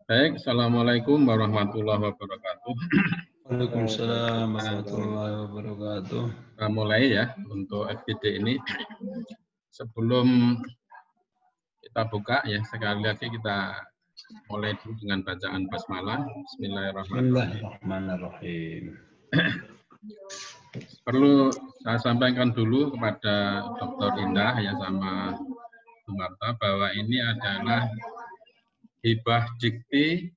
Baik, Assalamualaikum warahmatullahi wabarakatuh. Waalaikumsalam warahmatullahi wabarakatuh. Kita mulai ya untuk FGD ini. Sebelum kita buka ya, sekali lagi kita mulai dulu dengan bacaan basmalah. Bismillahirrahmanirrahim. Bismillahirrahmanirrahim. Perlu saya sampaikan dulu kepada Dr. Indah ya sama Bu Marta bahwa ini adalah hibah dikti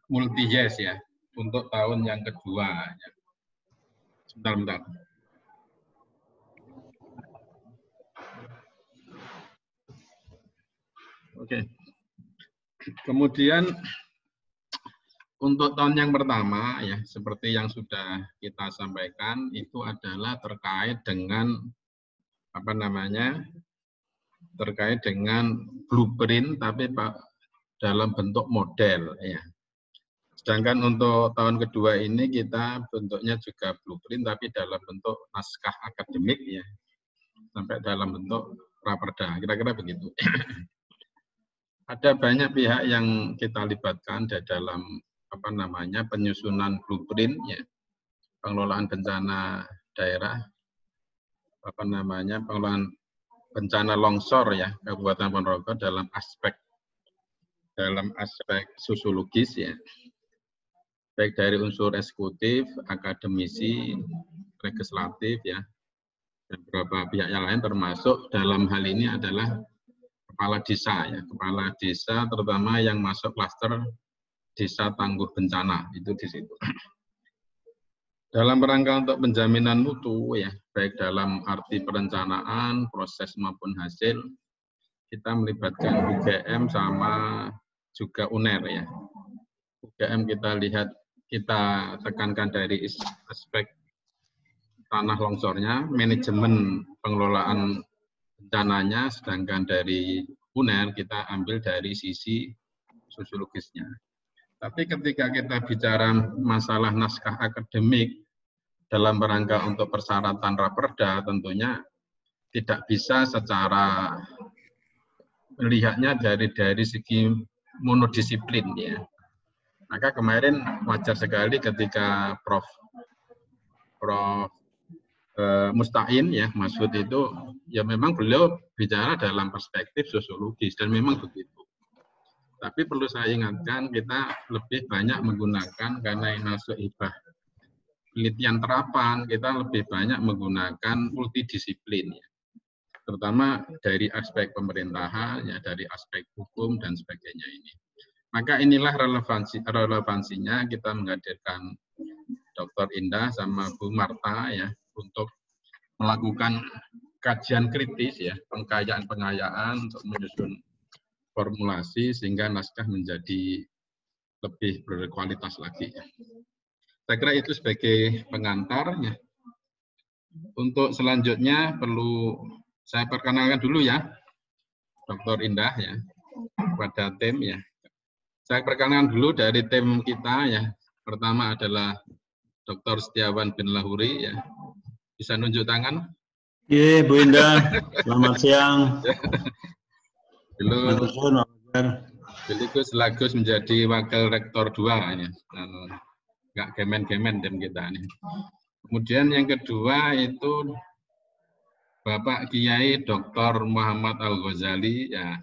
multi yes ya untuk tahun yang kedua. Ya. Sebentar. Oke. Kemudian untuk tahun yang pertama ya seperti yang sudah kita sampaikan itu adalah terkait dengan terkait dengan blueprint tapi dalam bentuk model ya. Sedangkan untuk tahun kedua ini kita bentuknya juga blueprint tapi dalam bentuk naskah akademik ya. Sampai dalam bentuk raperda, kira-kira begitu. Ada banyak pihak yang kita libatkan di dalam penyusunan blueprint ya. Pengelolaan bencana daerah pengelolaan bencana longsor ya Kabupaten Ponorogo dalam aspek sosiologis ya. Baik dari unsur eksekutif, akademisi, legislatif ya. Dan beberapa pihak yang lain termasuk dalam hal ini adalah kepala desa ya, kepala desa terutama yang masuk klaster desa tangguh bencana itu di situ. Dalam rangka untuk penjaminan mutu ya, baik dalam arti perencanaan, proses maupun hasil, kita melibatkan UGM sama juga UNER ya. UGM kita tekankan dari aspek tanah longsornya, manajemen pengelolaan bencananya, sedangkan dari UNER kita ambil dari sisi sosiologisnya. Tapi ketika kita bicara masalah naskah akademik dalam rangka untuk persyaratan raperda, tentunya tidak bisa secara melihatnya dari segi monodisiplin ya. Maka kemarin wajar sekali ketika Prof. Mustain ya, Masud itu ya memang beliau bicara dalam perspektif sosiologis dan memang begitu. Tapi perlu saya ingatkan kita lebih banyak menggunakan karena ini masuk hibah penelitian terapan, kita lebih banyak menggunakan multidisiplin ya. Terutama dari aspek pemerintahan ya, dari aspek hukum dan sebagainya ini. Maka inilah relevansinya kita menghadirkan Dr. Indah sama Bu Marta ya untuk melakukan kajian kritis ya, pengayaan untuk menyusun formulasi sehingga naskah menjadi lebih berkualitas lagi. Saya kira itu sebagai pengantar ya. Untuk selanjutnya perlu saya perkenalkan dulu ya, Dr. Indah ya, kepada tim ya. Saya perkenalkan dulu dari tim kita ya. Pertama adalah Dr. Setiawan bin Lahuri ya. Bisa nunjuk tangan? Iya, Bu Indah. Selamat siang. Beliau selagus menjadi wakil rektor 2 ini. Enggak gemen-gemen tim kita ini. Kemudian yang kedua itu Bapak Kiai Dr. Muhammad Al-Ghazali ya.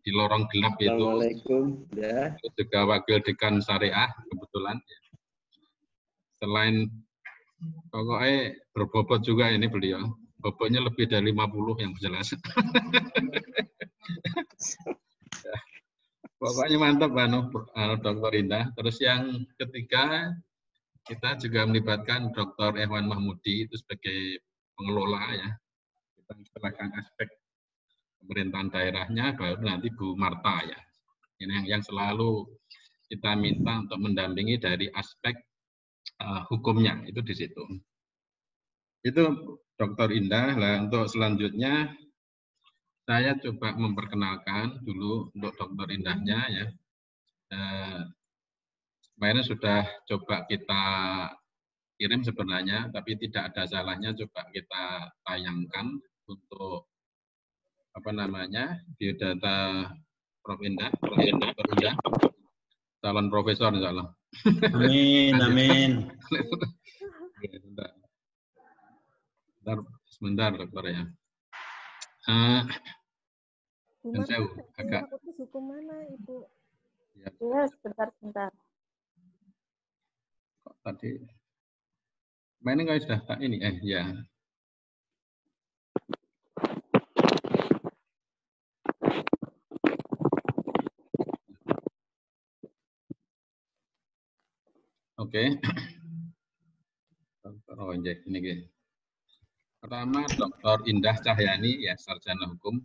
Di lorong gelap itu. Assalamualaikum ya. Juga wakil dekan syariah kebetulan. Selain pokoknya berbobot juga ini beliau. Bobotnya lebih dari 50 yang jelas. Pokoknya mantap Dr. Indah. Terus yang ketiga kita juga melibatkan Dr. Ehwan Mahmudi itu sebagai pengelola ya. Kita menjelaskan aspek pemerintahan daerahnya, baru nanti Bu Marta ya. Ini yang selalu kita minta untuk mendampingi dari aspek hukumnya itu di situ. Itu Dr. Indah. Lah untuk selanjutnya saya coba memperkenalkan dulu untuk Dr. Indahnya ya. Kemarin sudah coba kita kirim sebenarnya, tapi tidak ada salahnya coba kita tayangkan untuk biodata Prof. Indah, calon profesor insya Allah. Amin, amin. Sebentar, dokter ya. Bu Dan Marta, saya agak fakultas hukum mana, Ibu? Ya, sebentar. kok tadi mainnya nggak sudah tak ini ya. Oke. Oh, ini guys. Pertama, Dr. Indah Cahyani, ya, sarjana hukum,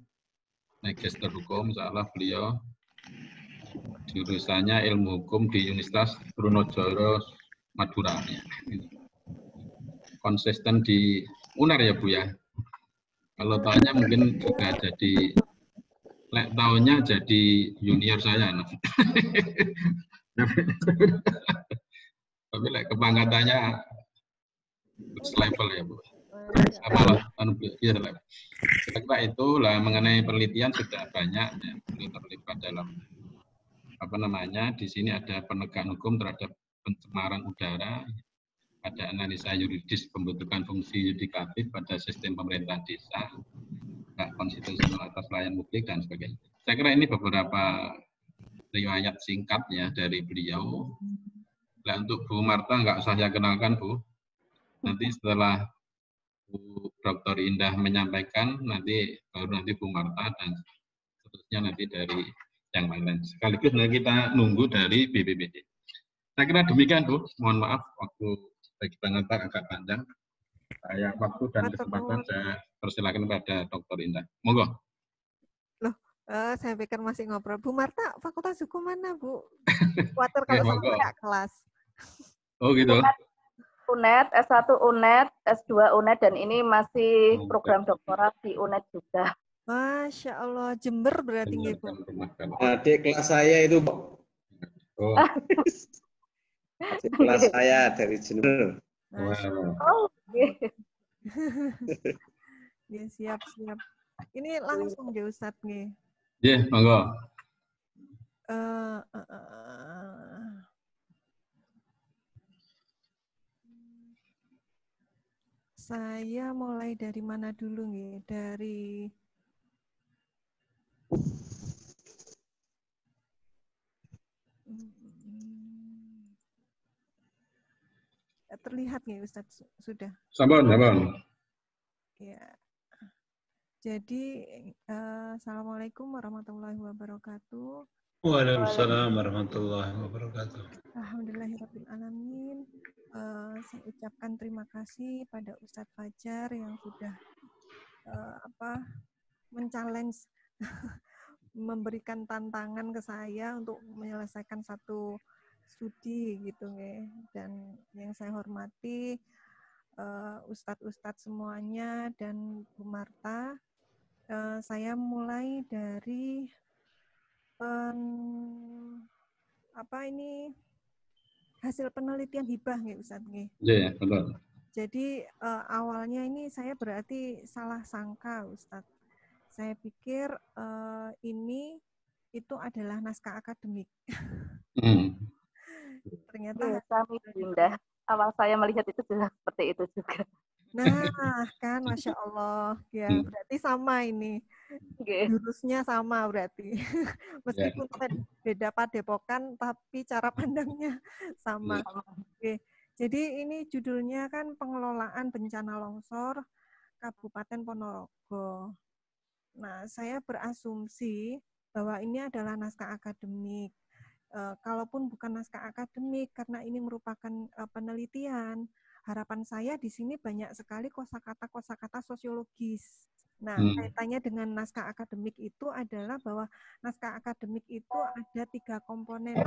magister hukum, insya Allah beliau jurusannya ilmu hukum di Universitas Trunojoyo, Madura. Ya. Konsisten di UNER ya Bu ya. Kalau tahunnya mungkin juga jadi, tahunnya jadi junior saya. No. Tapi kepangkatannya selevel ya Bu. Kira-kira itulah mengenai penelitian sudah banyak ya, terlibat dalam di sini ada penegakan hukum terhadap pencemaran udara, ada analisa yuridis pembentukan fungsi yudikatif pada sistem pemerintahan desa, hak konstitusional atas pelayanan publik dan sebagainya. Saya kira ini beberapa riwayat singkat ya dari beliau. Nah, untuk Bu Marta nggak usah saya kenalkan Bu. Nanti setelah Bu Dr. Indah menyampaikan, baru Bu Marta dan seterusnya nanti dari yang lain. Sekaligus nanti kita nunggu dari BPBD. Saya kira demikian Bu. Mohon maaf waktu bagi pengantar agak panjang. Saya waktu dan kesempatan saya persilakan pada Dr. Indah. Monggo. Loh, saya pikir masih ngobrol. Bu Marta, fakultas hukum mana Bu? Khawatir kalau sama kayak kelas. Oh gitu. UNED, S1 UNED, S2 UNED, dan ini masih program doktoral di UNED juga. Masya Allah, Jember berarti nggih Bu. Adik kelas saya itu, Oh. Adik kelas saya dari Jember. Oh, ya, siap. Ini langsung nggih Ustadz nggih. Iya, monggo. Saya mulai dari mana dulu nih? Dari terlihat nih Ustadz sudah. Sampun. Ya. Jadi assalamualaikum warahmatullahi wabarakatuh. Waalaikumsalam warahmatullahi wabarakatuh. Alhamdulillahirabbil alamin. Saya ucapkan terima kasih pada Ustadz Fajar yang sudah men-challenge memberikan tantangan ke saya untuk menyelesaikan satu studi gitu nggih. Dan yang saya hormati Ustadz semuanya dan Bu Marta. Saya mulai dari hasil penelitian hibah nggih Ustadz nggih. Iya, betul. Jadi awalnya ini saya berarti salah sangka Ustadz. Saya pikir ini itu adalah naskah akademik. Ternyata kami Indah. Awal saya melihat itu sudah seperti itu juga. Nah, kan Masya Allah. Ya, berarti sama ini. Jurusnya sama berarti. Meskipun beda padepokan, tapi cara pandangnya sama. Oke. Jadi ini judulnya kan pengelolaan bencana longsor Kabupaten Ponorogo. Nah, saya berasumsi bahwa ini adalah naskah akademik. Kalaupun bukan naskah akademik, karena ini merupakan penelitian, harapan saya di sini banyak sekali kosakata sosiologis. Nah, kaitannya dengan naskah akademik itu adalah bahwa naskah akademik itu ada 3 komponen.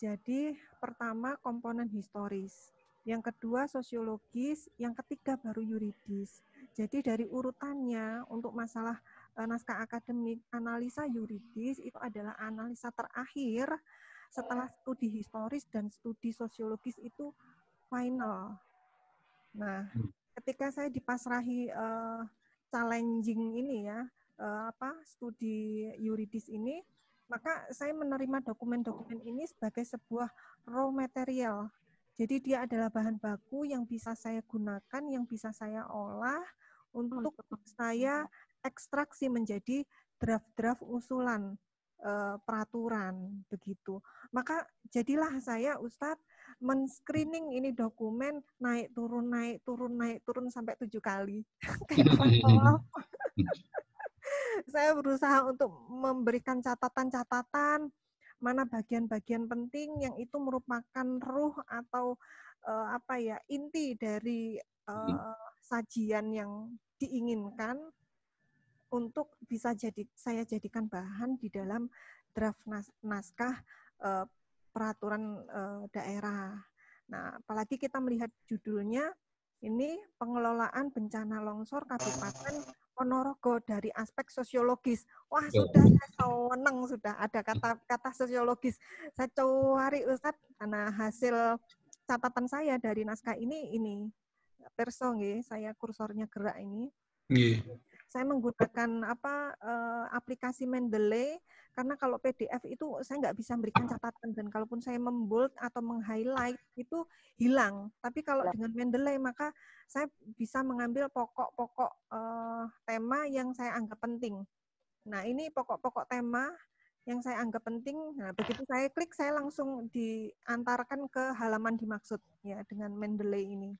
Jadi, pertama komponen historis, yang kedua sosiologis, yang ketiga baru yuridis. Jadi dari urutannya untuk masalah naskah akademik, analisa yuridis itu adalah analisa terakhir setelah studi historis dan studi sosiologis itu final. Nah, ketika saya dipasrahi challenging ini ya, studi yuridis ini, maka saya menerima dokumen-dokumen ini sebagai sebuah raw material. Jadi dia adalah bahan baku yang bisa saya gunakan, yang bisa saya olah untuk saya ekstraksi menjadi draft-draft usulan peraturan begitu. Maka jadilah saya Ustadz men-screening ini dokumen naik turun sampai 7 kali. Saya berusaha untuk memberikan catatan-catatan mana bagian-bagian penting yang itu merupakan ruh atau inti dari sajian yang diinginkan untuk bisa saya jadikan bahan di dalam draft naskah peraturan daerah. Nah, apalagi kita melihat judulnya ini pengelolaan bencana longsor Kabupaten Ponorogo dari aspek sosiologis. Wah, sudah saya senang sudah ada kata sosiologis. Saya cari Ustadz, karena hasil catatan saya dari naskah ini perso nggih, saya kursornya gerak ini. Saya menggunakan aplikasi Mendeley karena kalau PDF itu saya nggak bisa memberikan catatan, dan kalaupun saya membold atau meng-highlight itu hilang. Tapi kalau dengan Mendeley maka saya bisa mengambil pokok-pokok tema yang saya anggap penting. Nah, ini pokok-pokok tema yang saya anggap penting. Nah, begitu saya klik saya langsung diantarkan ke halaman dimaksud ya dengan Mendeley ini.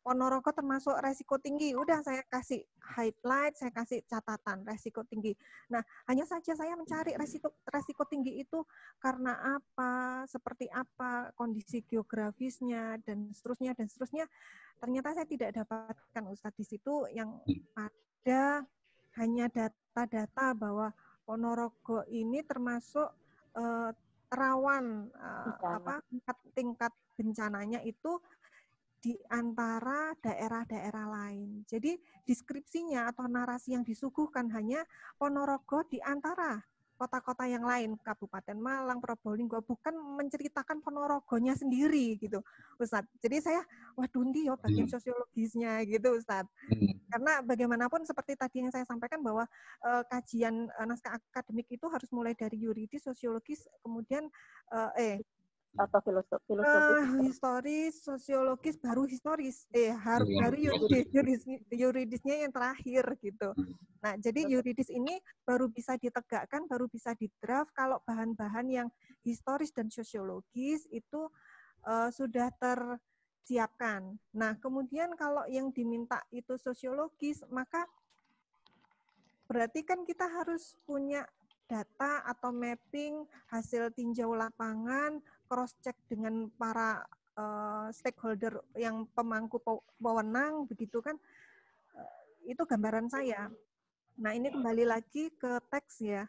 Ponorogo termasuk resiko tinggi. Udah saya kasih highlight, saya kasih catatan resiko tinggi. Nah, hanya saja saya mencari resiko tinggi itu karena apa, seperti apa, kondisi geografisnya, dan seterusnya, dan seterusnya. Ternyata saya tidak dapatkan Ustadz di situ yang ada hanya data-data bahwa Ponorogo ini termasuk rawan tingkat bencananya itu di antara daerah-daerah lain. Jadi deskripsinya atau narasi yang disuguhkan hanya Ponorogo di antara kota-kota yang lain, Kabupaten Malang, Probolinggo, bukan menceritakan Ponorogonya sendiri gitu, Ustadz. Jadi saya, waduh ndi yo bagian sosiologisnya gitu, Ustadz. Karena bagaimanapun seperti tadi yang saya sampaikan bahwa kajian naskah akademik itu harus mulai dari yuridis, sosiologis, kemudian atau filosofis, historis, sosiologis, baru historis, baru yuridisnya yang terakhir gitu. Nah, jadi yuridis ini baru bisa ditegakkan, baru bisa didraft kalau bahan-bahan yang historis dan sosiologis itu sudah tersiapkan. Nah, kemudian kalau yang diminta itu sosiologis, maka berarti kan kita harus punya data atau mapping hasil tinjau lapangan, cross-check dengan para stakeholder yang pemangku wewenang, begitu kan. Itu gambaran saya. Nah, ini kembali lagi ke teks ya.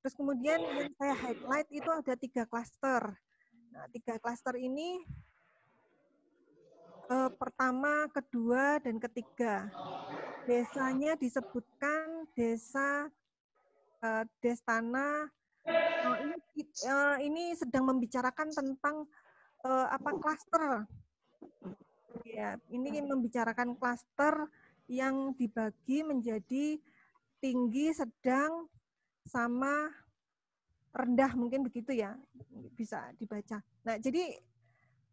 Terus kemudian yang saya highlight itu ada 3 klaster. Nah, 3 klaster ini pertama, kedua, dan ketiga. Desanya disebutkan desa Destana. Ini sedang membicarakan tentang klaster. Ya, ini membicarakan klaster yang dibagi menjadi tinggi, sedang, sama rendah, mungkin begitu ya, bisa dibaca. Nah, jadi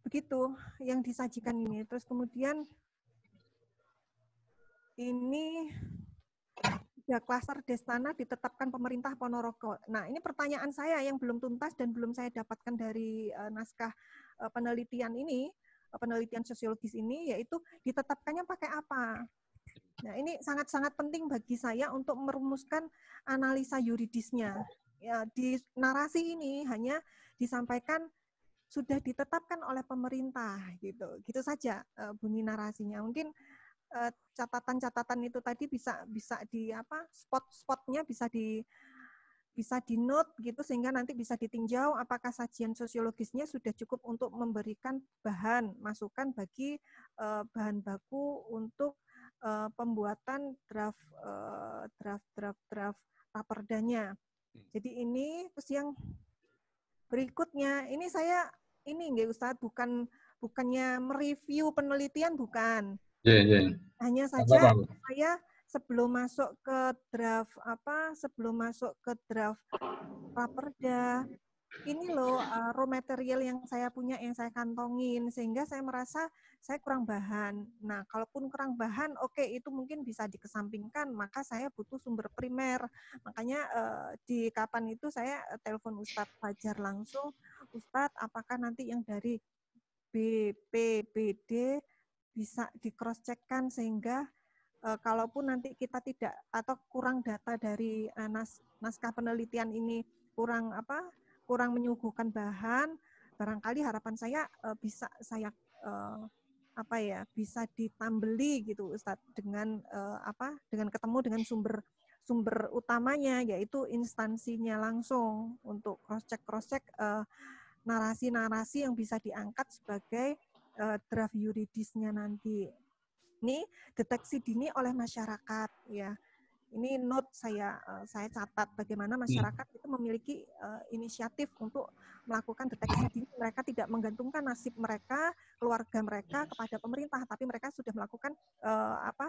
begitu yang disajikan ini. Terus kemudian ini 3 klaster Destana ditetapkan pemerintah Ponorogo. Nah, ini pertanyaan saya yang belum tuntas dan belum saya dapatkan dari naskah penelitian ini, penelitian sosiologis ini, yaitu ditetapkannya pakai apa? Nah, ini sangat-sangat penting bagi saya untuk merumuskan analisa yuridisnya. Ya, di narasi ini hanya disampaikan sudah ditetapkan oleh pemerintah, gitu. Gitu saja bunyi narasinya. Mungkin catatan-catatan itu tadi bisa di spot-spotnya bisa di note gitu, sehingga nanti bisa ditinjau apakah sajian sosiologisnya sudah cukup untuk memberikan bahan masukan bagi bahan baku untuk pembuatan draft raperdanya. Jadi ini, terus yang berikutnya ini saya nggih Ustadz, bukannya mereview penelitian, bukan. Yeah. Hanya saja saya sebelum masuk ke draft Raperda, ini loh raw material yang saya punya, yang saya kantongin, sehingga saya merasa saya kurang bahan. Nah, kalaupun kurang bahan, oke, itu mungkin bisa dikesampingkan, maka saya butuh sumber primer. Makanya di kapan itu saya telepon Ustadz Fajar langsung, Ustadz, apakah nanti yang dari BPBD bisa di-cross-check-kan sehingga kalaupun nanti kita tidak atau kurang data dari naskah penelitian ini kurang menyuguhkan bahan, barangkali harapan saya bisa saya bisa ditambeli gitu Ustadz dengan dengan ketemu dengan sumber utamanya, yaitu instansinya langsung untuk cross-check narasi-narasi yang bisa diangkat sebagai draft yuridisnya nanti. Ini deteksi dini oleh masyarakat, ya. Ini note saya catat bagaimana masyarakat itu memiliki inisiatif untuk melakukan deteksi dini. Mereka tidak menggantungkan nasib mereka, keluarga mereka kepada pemerintah, tapi mereka sudah melakukan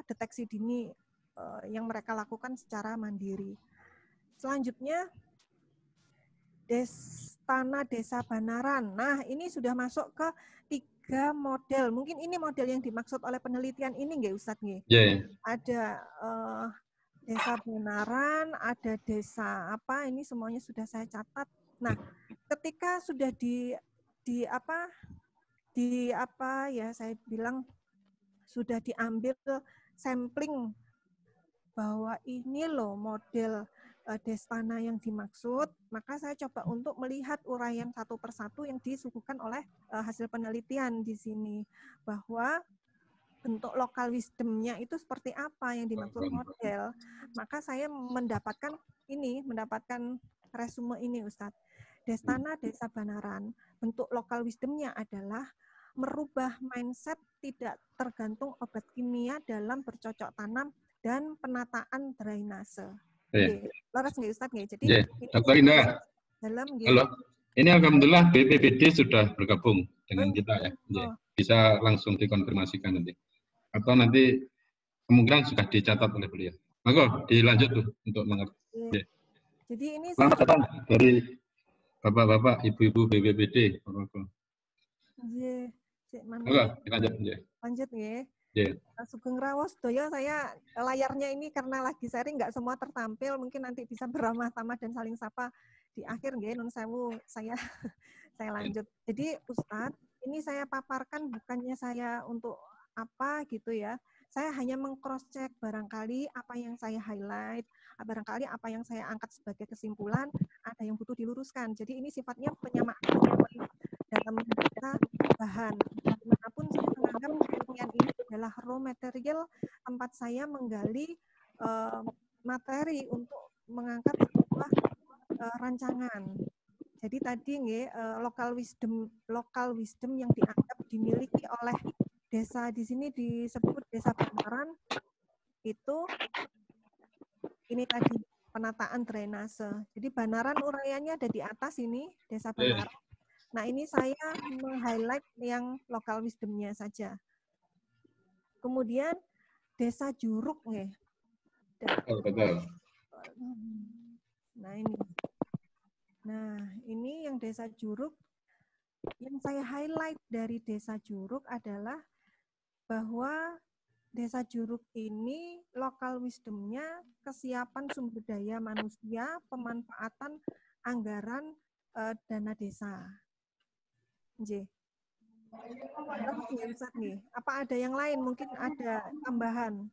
deteksi dini yang mereka lakukan secara mandiri. Selanjutnya, Tanah Desa Banaran. Nah, ini sudah masuk ke 3 model. Mungkin ini model yang dimaksud oleh penelitian ini nggak, Ustadz? Nggak? Yeah. Ada Desa Banaran, ada desa ini semuanya sudah saya catat. Nah, ketika sudah saya bilang sudah diambil sampling bahwa ini loh model Destana yang dimaksud, maka saya coba untuk melihat uraian satu persatu yang disuguhkan oleh hasil penelitian di sini, bahwa bentuk lokal wisdom-nya itu seperti apa yang dimaksud model. Maka saya mendapatkan resume ini, Ustadz. Destana Desa Banaran, bentuk lokal wisdom-nya adalah merubah mindset tidak tergantung obat kimia dalam bercocok tanam dan penataan drainase. Laras nggak, Ustadz? Nggak? Jadi, Dr. Indah, halo. Ini alhamdulillah BPBD sudah bergabung dengan kita ya. Bisa langsung dikonfirmasikan nanti. Atau nanti kemungkinan sudah dicatat oleh beliau. Maka dilanjut tuh untuk mengerti. Jadi ini selamat datang dari Bapak-bapak, Ibu-ibu BPBD. Dilanjut. Lanjut ya. Sugeng Rawos Doyo, saya layarnya ini karena lagi sharing nggak semua tertampil, mungkin nanti bisa beramah-tamah dan saling sapa di akhir nggih, nun sewu saya lanjut. Jadi Ustadz, ini saya paparkan bukannya saya untuk apa gitu ya. Saya hanya meng-cross-check barangkali apa yang saya highlight, barangkali apa yang saya angkat sebagai kesimpulan, ada yang butuh diluruskan. Jadi ini sifatnya penyamaan dalam data bahan. Dimanapun saya menganggap penelitian ini adalah raw material tempat saya menggali materi untuk mengangkat sebuah rancangan. Jadi tadi local wisdom yang dianggap dimiliki oleh desa di sini disebut Desa Banaran itu ini tadi penataan drainase. Jadi Banaran uraiannya ada di atas ini Desa Banaran. Nah, ini saya meng-highlight yang local wisdom-nya saja. Kemudian Desa Juruk nih. Betul. Nah, ini yang Desa Juruk. Yang saya highlight dari Desa Juruk adalah bahwa Desa Juruk ini local wisdom-nya kesiapan sumber daya manusia, pemanfaatan anggaran dana desa. Apa ada yang lain? Mungkin ada tambahan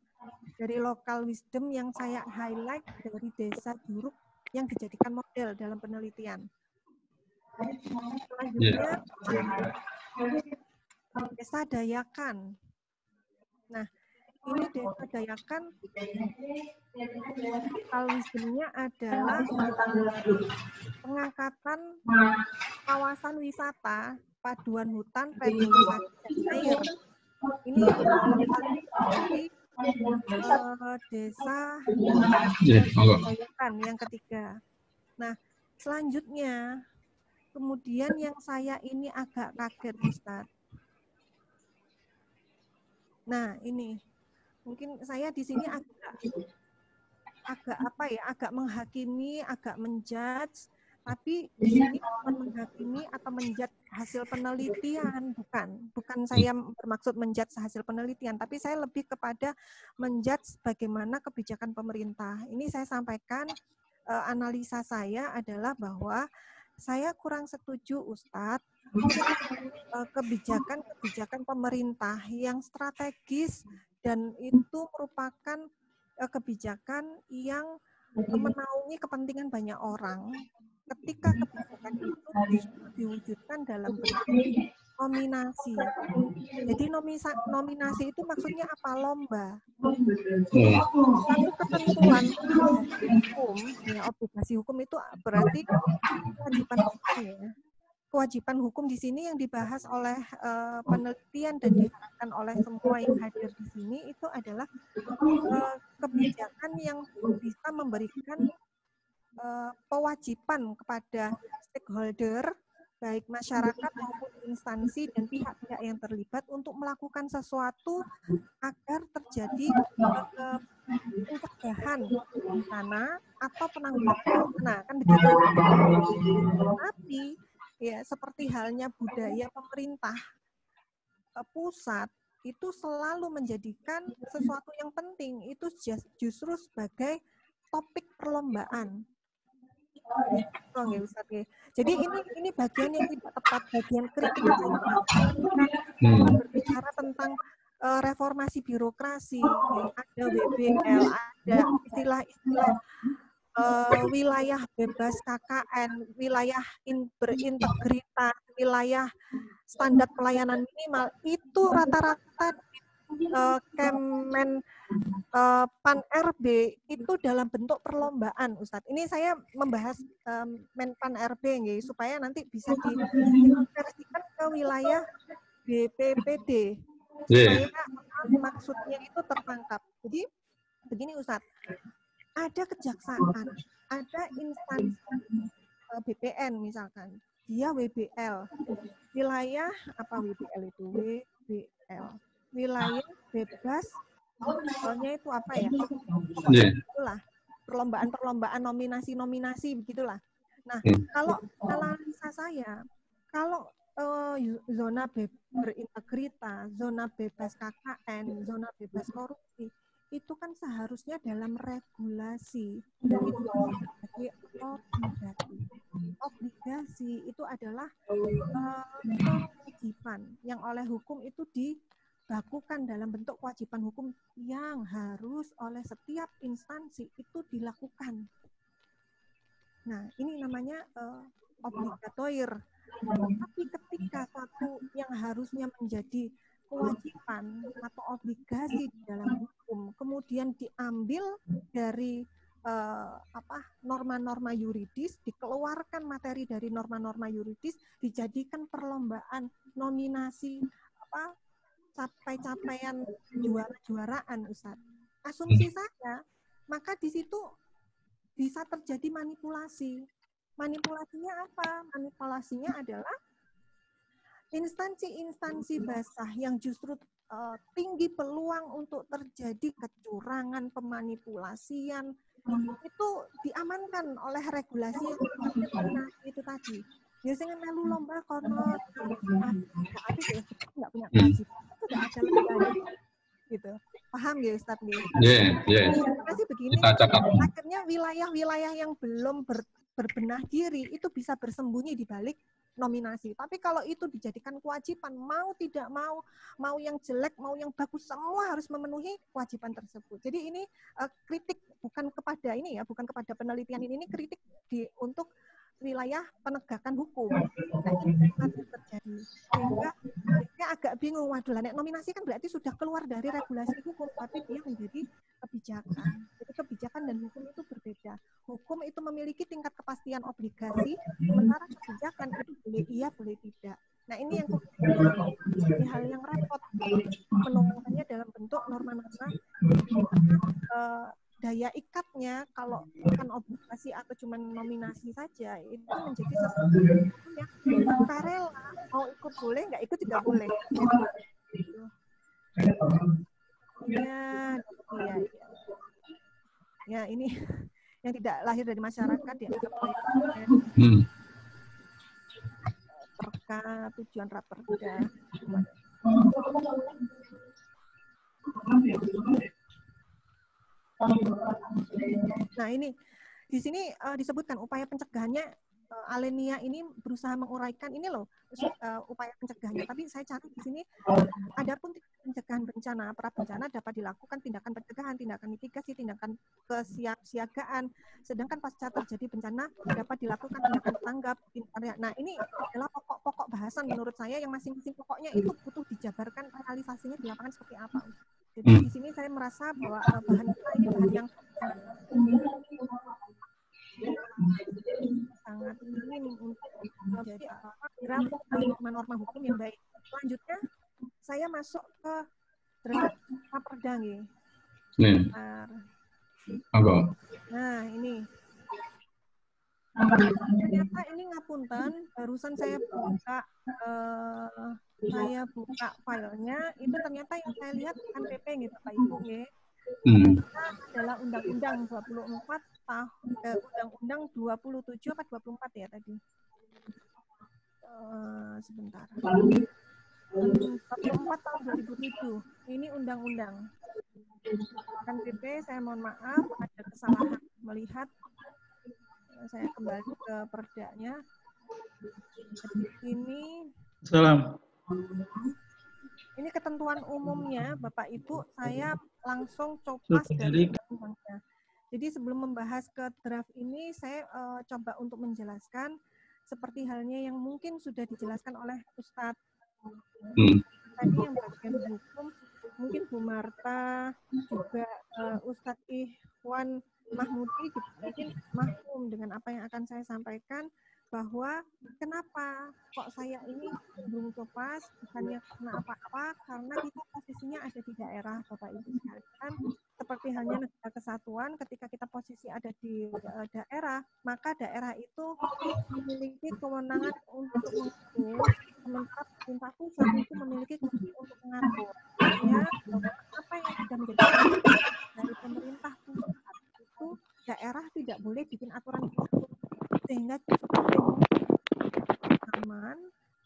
dari local wisdom yang saya highlight dari Desa Juruk yang dijadikan model dalam penelitian. Selanjutnya, Desa Dayakan. Nah, ini Desa Dayakan, local wisdom-nya adalah pengangkatan kawasan wisata, paduan hutan, revitalisasi air. Ini dari Desa Dayakan yang ketiga. Nah, selanjutnya, kemudian yang saya ini agak kaget, Ustadz. Nah, ini mungkin saya di sini agak apa ya, agak menghakimi, agak menjudge, tapi di sini bukan menghakimi atau menjudge hasil penelitian, bukan saya bermaksud menjudge hasil penelitian, tapi saya lebih kepada menjudge bagaimana kebijakan pemerintah. Ini saya sampaikan analisa saya adalah bahwa saya kurang setuju, Ustadz, kebijakan pemerintah yang strategis dan itu merupakan kebijakan yang menaungi kepentingan banyak orang. Ketika kebijakan itu diwujudkan dalam bentuk nominasi. Jadi nominasi itu maksudnya apa? Lomba. Satu ketentuan hukum, ya, obligasi hukum itu berarti kewajiban hukum, ya. Kewajiban hukum di sini yang dibahas oleh penelitian dan diharapkan oleh semua yang hadir di sini itu adalah kebijakan yang bisa memberikan kewajiban kepada stakeholder, baik masyarakat maupun instansi dan pihak-pihak yang terlibat untuk melakukan sesuatu agar terjadi pencegahan bencana atau penanggulangan bencana, kan begitu. Tapi ya seperti halnya budaya pemerintah pusat itu selalu menjadikan sesuatu yang penting itu justru sebagai topik perlombaan. Oh, nggak bisa, okay. Jadi ini bagian yang tidak tepat, bagian kritik berbicara tentang reformasi birokrasi, ada WBL, ada istilah-istilah wilayah bebas KKN, wilayah berintegritas, wilayah standar pelayanan minimal, itu rata-rata Kemen Pan RB itu dalam bentuk perlombaan, Ustadz. Ini saya membahas Menpan RB supaya nanti bisa dikonversikan ke wilayah BPPD supaya maksudnya itu tertangkap. Jadi begini, Ustadz, ada kejaksaan, ada instansi BPN misalkan, dia WBL, wilayah apa WBL itu? WBL, wilayah bebas, soalnya itu apa ya? Itulah perlombaan nominasi begitulah. Nah, kalau analisa saya, kalau zona berintegritas, zona bebas KKN, zona bebas korupsi, itu kan seharusnya dalam regulasi. Itu sebagai obligasi itu adalah kewajiban yang oleh hukum itu dilakukan dalam bentuk kewajiban hukum yang harus oleh setiap instansi itu dilakukan. Nah, ini namanya obligatoir. Tapi ketika satu yang harusnya menjadi kewajiban atau obligasi di dalam hukum kemudian diambil dari norma-norma yuridis, dikeluarkan materi dari norma-norma yuridis, dijadikan perlombaan nominasi capaian juara-juaraan, Ustaz. Asumsi saya, maka di situ bisa terjadi manipulasi. Manipulasinya apa? Manipulasinya adalah instansi-instansi basah yang justru tinggi peluang untuk terjadi kecurangan, pemanipulasian, itu diamankan oleh regulasi yang itu tadi. Biasanya melu lomba kono nggak punya kewajiban, itu nggak ada lomba gitu. Paham ya Ustadz? Masih begini, akhirnya wilayah-wilayah yang belum berbenah diri itu bisa bersembunyi di balik nominasi. Tapi kalau itu dijadikan kewajiban, mau tidak mau yang jelek, mau yang bagus, semua harus memenuhi kewajiban tersebut. Jadi ini kritik bukan kepada ini ya, bukan kepada penelitian ini kritik untuk wilayah penegakan hukum. Nah, ini terjadi. Sehingga saya agak bingung, waduh, nek nominasi kan berarti sudah keluar dari regulasi hukum, tapi dia menjadi kebijakan. Jadi kebijakan dan hukum itu berbeda. Hukum itu memiliki tingkat kepastian obligasi, sementara kebijakan itu boleh iya, boleh tidak. Nah, ini yang hal yang repot penulisannya dalam bentuk norma-norma daya ikatnya kalau bukan obligasi atau cuma nominasi saja itu menjadi sesuatu yang sukarela, mau ikut boleh, nggak ikut juga boleh. Ya, iya. Ya, ini yang tidak lahir dari masyarakat dianggap proyek perka tujuan raperda. Nah, ini di sini disebutkan upaya pencegahannya. Alenia ini berusaha menguraikan ini loh upaya pencegahannya. Tapi saya cari di sini, adapun pencegahan bencana, pra bencana dapat dilakukan tindakan pencegahan, tindakan mitigasi, tindakan kesiapsiagaan. Sedangkan pasca terjadi bencana dapat dilakukan tindakan tanggap. Nah, ini adalah pokok-pokok bahasan menurut saya yang masing-masing pokoknya itu butuh dijabarkan realisasinya di lapangan seperti apa. Jadi di sini saya merasa bahwa bahan kita ini bahan yang sangat minim untuk menjadi norma hukum yang baik. Selanjutnya saya masuk ke draft raperda nggih. Nah, ini ternyata ini ngapunten, barusan saya buka filenya, itu ternyata yang saya lihat bukan PP nggih Bapak Ibu nggih. Ternyata adalah Undang-Undang 24 Undang-Undang 27 apa 24 ya tadi. Sebentar. 44 tahun 2007. Ini undang-undang. Kan PP, saya mohon maaf ada kesalahan melihat. Saya kembali ke perdanya. Jadi ini Salam. Ini ketentuan umumnya, Bapak Ibu, saya langsung copas dari undang-undangnya. Jadi sebelum membahas ke draft ini, saya coba untuk menjelaskan seperti halnya yang mungkin sudah dijelaskan oleh Ustadz. Tadi yang bagian hukum, mungkin Bu Marta, juga Ustadz Ikhwan Mahmudi juga mungkin mahfum dengan apa yang akan saya sampaikan, bahwa kenapa kok saya ini belum copas, bukannya karena apa-apa, karena kita posisinya ada di daerah, Bapak Ibu sekalian. Seperti halnya negara kesatuan, ketika kita posisi ada di daerah, maka daerah itu memiliki kewenangan untuk mengatur, sementara pemerintah pusat itu memiliki kewenangan untuk mengatur. Ya, apa yang sudah menjadi dari pemerintah pusat itu daerah tidak boleh bikin aturan itu, sehingga aman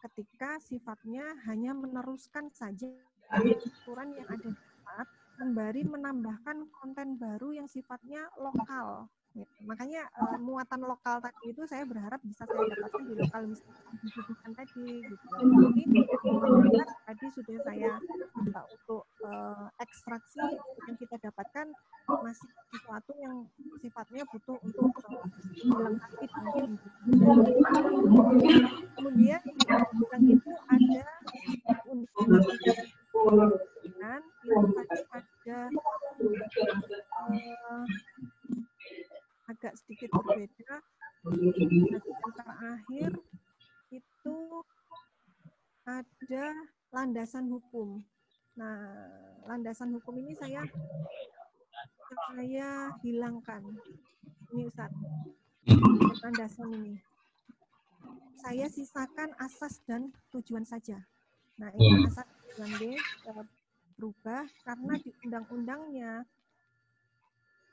ketika sifatnya hanya meneruskan saja aturan yang ada di tempat, sembari menambahkan konten baru yang sifatnya lokal. Ya, makanya muatan lokal tadi itu saya berharap bisa saya dapatkan di lokal misalkan tadi gitu. Jadi tadi sudah saya minta untuk ekstraksi yang kita dapatkan masih sesuatu yang sifatnya butuh untuk dilengkapi dengan kemudian di undang itu ada undang-undang itu tadi ada agak sedikit berbeda. Yang terakhir itu ada landasan hukum. Nah, landasan hukum ini saya hilangkan. Ini Ustaz. Landasan ini. Saya sisakan asas dan tujuan saja. Nah, ini asas tujuan D berubah karena di undang-undangnya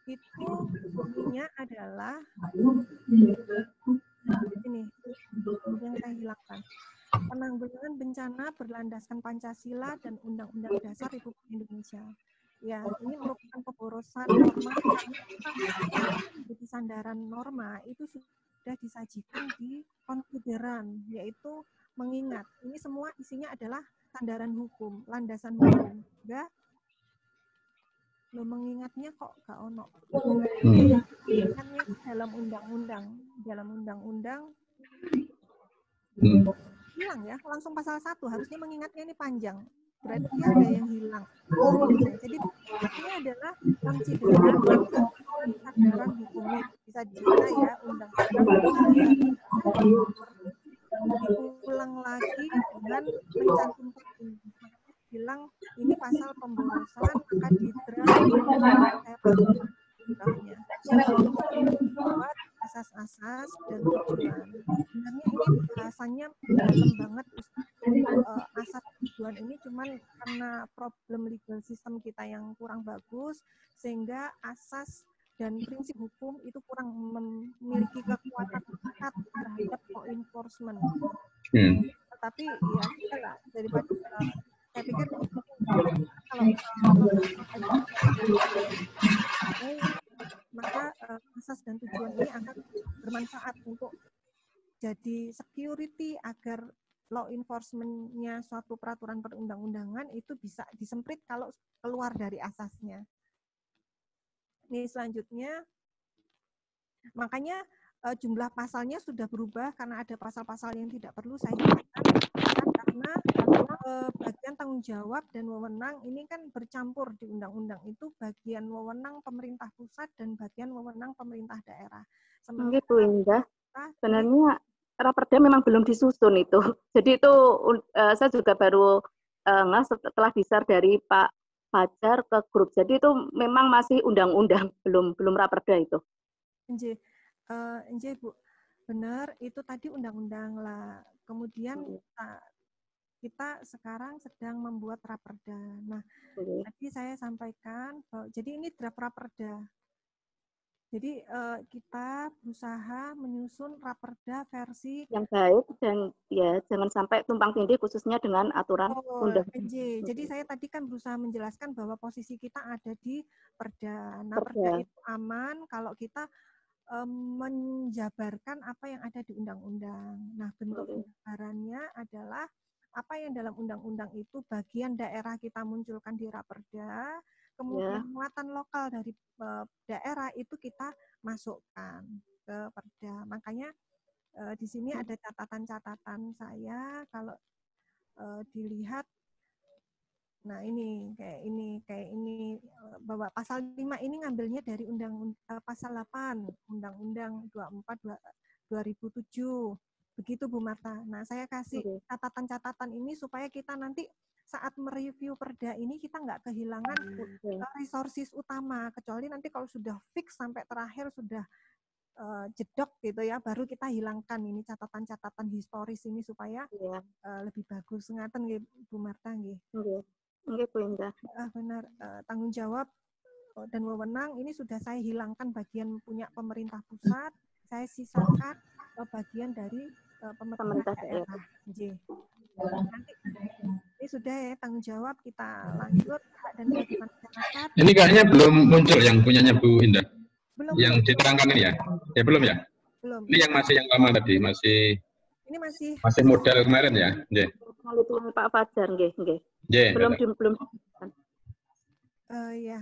itu bunyinya adalah ini yang saya hilangkan. Penanggulangan bencana berlandaskan Pancasila dan Undang-Undang Dasar Republik Indonesia. Ya, ini merupakan pemborosan norma di sandaran norma itu sudah disajikan di konsideran, yaitu mengingat. Ini semua isinya adalah sandaran hukum, landasan hukum. Enggak? Lo mengingatnya kok gak ono. Ingatnya dalam undang-undang hilang ya, langsung pasal 1, harusnya mengingatnya ini panjang. Berarti ada yang hilang. Jadi ini adalah konsideran sandaran hukumnya, bisa dilihat ya undang-undang diulang lagi dengan mencantumkan bilang ini pasal pemborosan, maka di draft saya buat asas-asas asas dan tujuan. Sebenarnya ini bahasannya dalam banget, Ustaz. Asas tujuan ini cuman karena problem legal system kita yang kurang bagus, sehingga asas dan prinsip hukum itu kurang memiliki kekuatan terhadap law enforcement. Tetapi ya kita lah, daripada saya pikir maka asas dan tujuan ini akan bermanfaat untuk jadi security agar law enforcement-nya suatu peraturan perundang-undangan itu bisa disemprit kalau keluar dari asasnya. Ini selanjutnya, makanya jumlah pasalnya sudah berubah karena ada pasal-pasal yang tidak perlu saya jelaskan karena bagian tanggung jawab dan wewenang ini kan bercampur di undang-undang itu, bagian wewenang pemerintah pusat dan bagian wewenang pemerintah daerah. Sementara Bu Indah, sebenarnya raperda memang belum disusun itu. Jadi itu saya juga baru setelah di-share dari Pak Fajar ke grup. Jadi itu memang masih undang-undang, belum raperda itu. Nggih, Bu. Benar, itu tadi undang-undang lah. Kemudian kita sekarang sedang membuat raperda. Nah, tadi saya sampaikan bahwa jadi ini draft raperda. Jadi kita berusaha menyusun raperda versi yang baik dan ya jangan sampai tumpang tindih khususnya dengan aturan undang-undang. Jadi saya tadi kan berusaha menjelaskan bahwa posisi kita ada di perda. Nah, perda itu aman kalau kita menjabarkan apa yang ada di undang-undang. Nah, bentuk penjabarannya adalah apa yang dalam undang-undang itu bagian daerah kita munculkan di raperda, kemudian muatan lokal dari daerah itu kita masukkan ke perda. Makanya di sini ada catatan-catatan saya kalau dilihat. Nah, ini kayak ini bahwa pasal 5 ini ngambilnya dari pasal 8 Undang-Undang 24 2007. Begitu Bu Marta. Nah, saya kasih catatan-catatan ini supaya kita nanti saat mereview perda ini kita nggak kehilangan resources utama, kecuali nanti kalau sudah fix sampai terakhir sudah jedok gitu ya, baru kita hilangkan ini catatan-catatan historis ini supaya lebih bagus. Ngaten nggih Bu Marta nggih. Nggih, Bu Indah. Benar, tanggung jawab dan wewenang ini sudah saya hilangkan bagian punya pemerintah pusat, saya sisakan bagian dari pemerintah daerah. Nanti ini sudah ya tanggung jawab, kita lanjut hak dan kewajiban masyarakat. Ini kayaknya belum muncul yang punyanya Bu Indah. Belum. Yang diterangkan ini ya? Ya belum ya? Belum. Ini yang lama tadi, ini masih model kemarin ya? Nggih. Itu Pak Fajar nggih. Belum. Ya.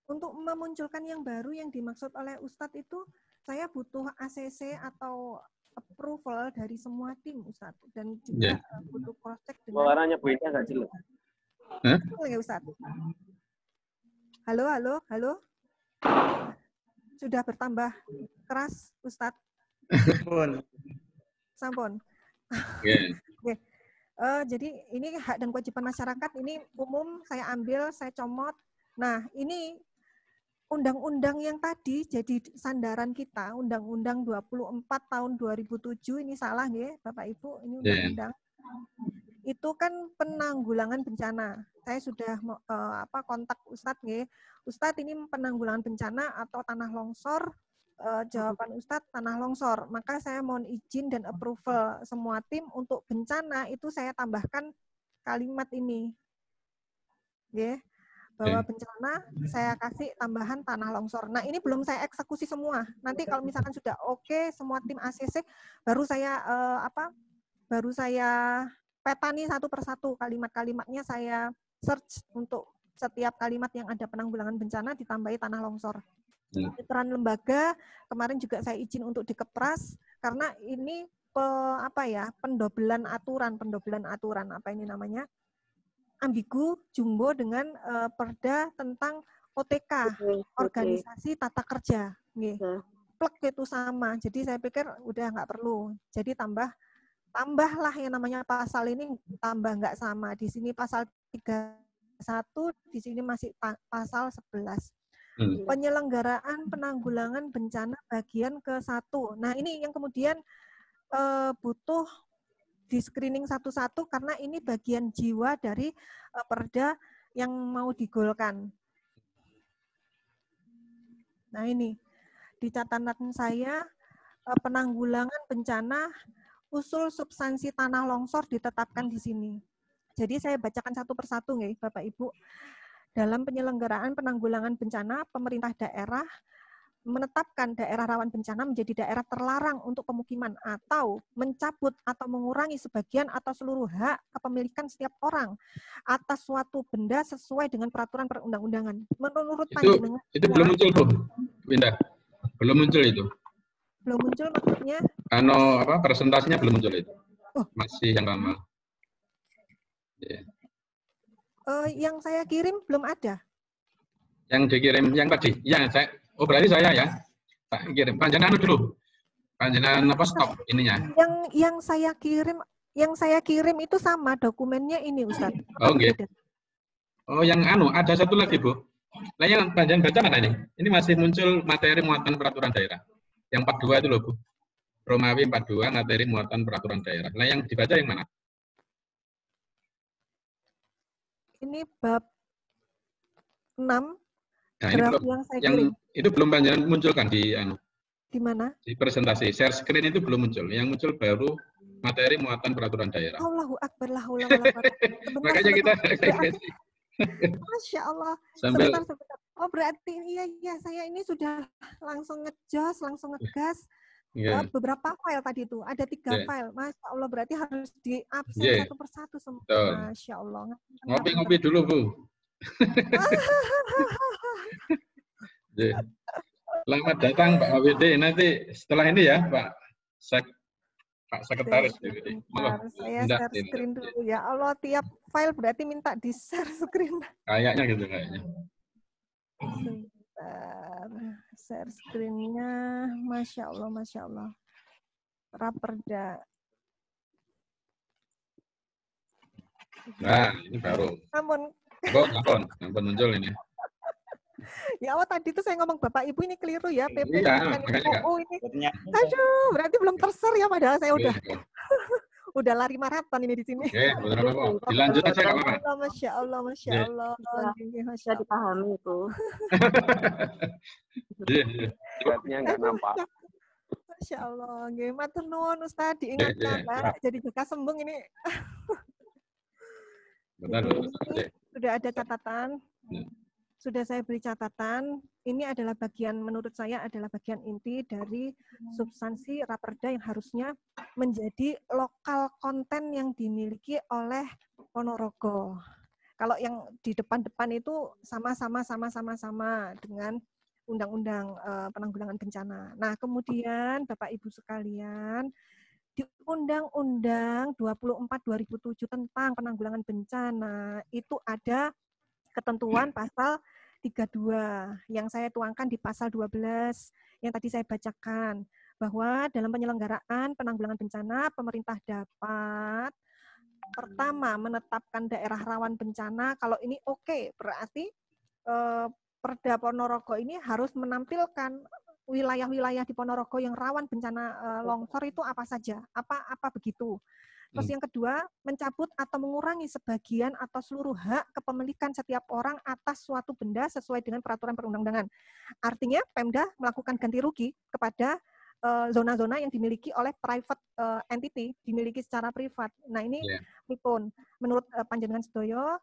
Untuk memunculkan yang baru yang dimaksud oleh Ustadz itu saya butuh ACC atau approval dari semua tim Ustadz, dan juga butuh cross check dengan suaranya Bu Indah nggak jelas. Ya Ustadz. Halo. Sudah bertambah keras Ustadz. Sampun. Jadi ini hak dan kewajiban masyarakat ini umum saya ambil, saya comot. Nah, ini undang-undang yang tadi jadi sandaran kita, Undang-Undang 24 tahun 2007, ini salah nggih Bapak Ibu, ini undang-undang. Itu kan penanggulangan bencana. Saya sudah kontak Ustadz nggih. Ustadz ini penanggulangan bencana atau tanah longsor. Jawaban Ustadz tanah longsor. Maka saya mohon izin dan approval semua tim untuk bencana itu saya tambahkan kalimat ini. Nggih. Bahwa bencana saya kasih tambahan tanah longsor. Nah, ini belum saya eksekusi semua. Nanti kalau misalkan sudah oke semua tim ACC, baru saya petani satu persatu kalimat-kalimatnya, saya search untuk setiap kalimat yang ada penanggulangan bencana ditambahi tanah longsor. Peran lembaga kemarin juga saya izin untuk dikepras karena ini pendobelan aturan apa ini namanya? Ambigu jumbo dengan perda tentang OTK, organisasi tata kerja. Plek itu sama. Jadi saya pikir udah nggak perlu. Jadi tambahlah yang namanya pasal ini tambah nggak sama. Di sini pasal 31, di sini masih pasal 11. Penyelenggaraan penanggulangan bencana bagian ke-1. Nah, ini yang kemudian butuh di screening satu-satu karena ini bagian jiwa dari perda yang mau digolkan. Nah, ini di catatan saya penanggulangan bencana usul substansi tanah longsor ditetapkan di sini. Jadi saya bacakan satu persatu nih, Bapak Ibu. Dalam penyelenggaraan penanggulangan bencana, pemerintah daerah menetapkan daerah rawan bencana menjadi daerah terlarang untuk pemukiman atau mencabut atau mengurangi sebagian atau seluruh hak kepemilikan setiap orang atas suatu benda sesuai dengan peraturan perundang-undangan. Menurut panjenengan itu belum muncul, Bu. Winda. Belum muncul itu. Belum muncul maksudnya? Presentasinya belum muncul itu. Masih yang lama. Yeah. Yang saya kirim belum ada. Yang dikirim yang tadi, berarti saya ya. Tak kirim. Panjenengan dulu. Panjenengan stop ininya. Yang saya kirim itu sama dokumennya ini, Ustaz. Oh, nggih. Oh, yang ada satu lagi, Bu. Nah, yang panjenengan baca mana ini? Ini masih muncul materi muatan peraturan daerah. Yang 42 itu loh, Bu. Romawi 42 materi muatan peraturan daerah. Nah, yang dibaca yang mana? Ini bab 6. Nah, ini belum, yang saya kirim. Itu belum panjenengan munculkan di Di mana? Di presentasi. Share screen itu belum muncul. Yang muncul baru materi muatan peraturan daerah. Allahu Akbar, Makanya kita Masya Allah. Sambil... Sebentar. Oh, berarti iya saya ini sudah langsung ngejos, langsung ngegas. Yeah. Beberapa file tadi itu, ada 3 file. Masya Allah, berarti harus di-absen satu persatu semua. Masya Allah. Ngopi-ngopi dulu, Bu. Selamat datang Pak AWD. Nanti setelah ini ya Pak Sekretaris. Saya share screen dulu ya. Allah, tiap file berarti minta di share screen. Kayaknya gitu kayaknya. Sebentar. Share screen-nya. Masya Allah. Raperda. Nah, ini baru. Ampun muncul ini. Ya Allah, tadi tuh saya ngomong Bapak Ibu ini keliru ya, PP iya, ini. Aduh, berarti belum terser ya, padahal saya udah udah lari maraton ini di sini. Dilanjut aja nggak apa-apa. Masya Allah. Bisa dipahami itu. Sebabnya nggak nampak. Masya Allah, matur nuwun Ustaz, diingatkan Pak. Jadi juga sembung ini. Benar. Sudah ada catatan. Sudah saya beri catatan, ini adalah menurut saya adalah bagian inti dari substansi raperda yang harusnya menjadi lokal konten yang dimiliki oleh Ponorogo. Kalau yang di depan-depan itu sama-sama dengan Undang-Undang Penanggulangan Bencana. Nah, kemudian Bapak Ibu sekalian, di Undang-Undang 24 2007 tentang penanggulangan bencana itu ada ketentuan pasal 32 yang saya tuangkan di pasal 12 yang tadi saya bacakan, bahwa dalam penyelenggaraan penanggulangan bencana pemerintah dapat pertama menetapkan daerah rawan bencana. Kalau ini oke, berarti Perda Ponorogo ini harus menampilkan wilayah-wilayah di Ponorogo yang rawan bencana longsor itu apa saja, apa begitu. Terus yang kedua, mencabut atau mengurangi sebagian atau seluruh hak kepemilikan setiap orang atas suatu benda sesuai dengan peraturan perundang-undangan. Artinya Pemda melakukan ganti rugi kepada zona-zona yang dimiliki oleh private entity, dimiliki secara privat. Nah ini pripun, menurut panjenengan sedoyo,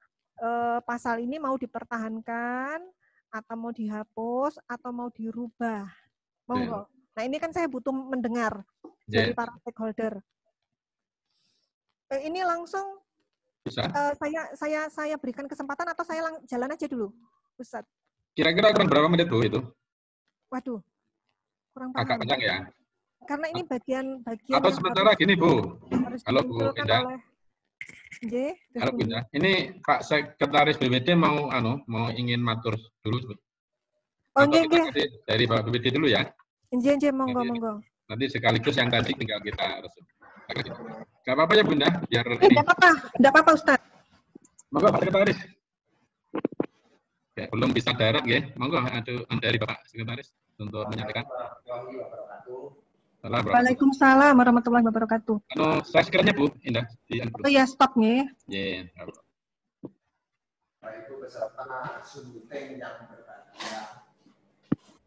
pasal ini mau dipertahankan atau mau dihapus atau mau dirubah? Monggo. Nah ini kan saya butuh mendengar dari para stakeholder. Ini langsung saya berikan kesempatan atau saya jalan aja dulu, Ustaz? Kira-kira berapa menit, Bu, itu? Waduh, kurang paham. Agak panjang ya? Karena ini bagian atau sementara gini, Bu. Halo, Bu Indah. Halo, Bu Indah. Ini Pak Sekretaris BPD mau ingin matur dulu. Oh, nggih. Dari Pak BPD dulu ya. Nggih, monggo. Nanti sekaligus yang tadi tinggal kita resep. Gak apa-apa ya Bunda, biar Enggak apa-apa Ustaz. Monggo Pak Sekretaris. Oke, belum bisa darat ya. Monggo ada dari Bapak Sekretaris untuk menyampaikan. Waalaikumsalam warahmatullahi wabarakatuh. Saya sekiranya Bu Indah. Oh ya, stop nih. Iya. Bapak Ibu peserta Zoom meeting yang berbahagia.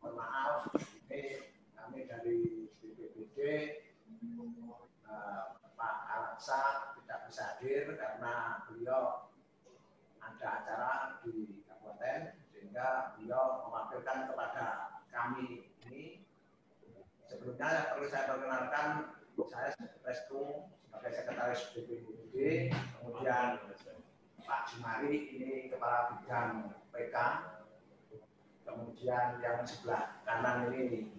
Mohon maaf, ini kami dari BPBD Pak Alaksa tidak bisa hadir karena beliau ada acara di kabupaten, sehingga beliau mewakilkan kepada kami ini. Sebelumnya perlu saya perkenalkan, saya Restu sebagai sekretaris BPBD, kemudian Pak Jumari ini kepala bidang PK, kemudian yang sebelah kanan ini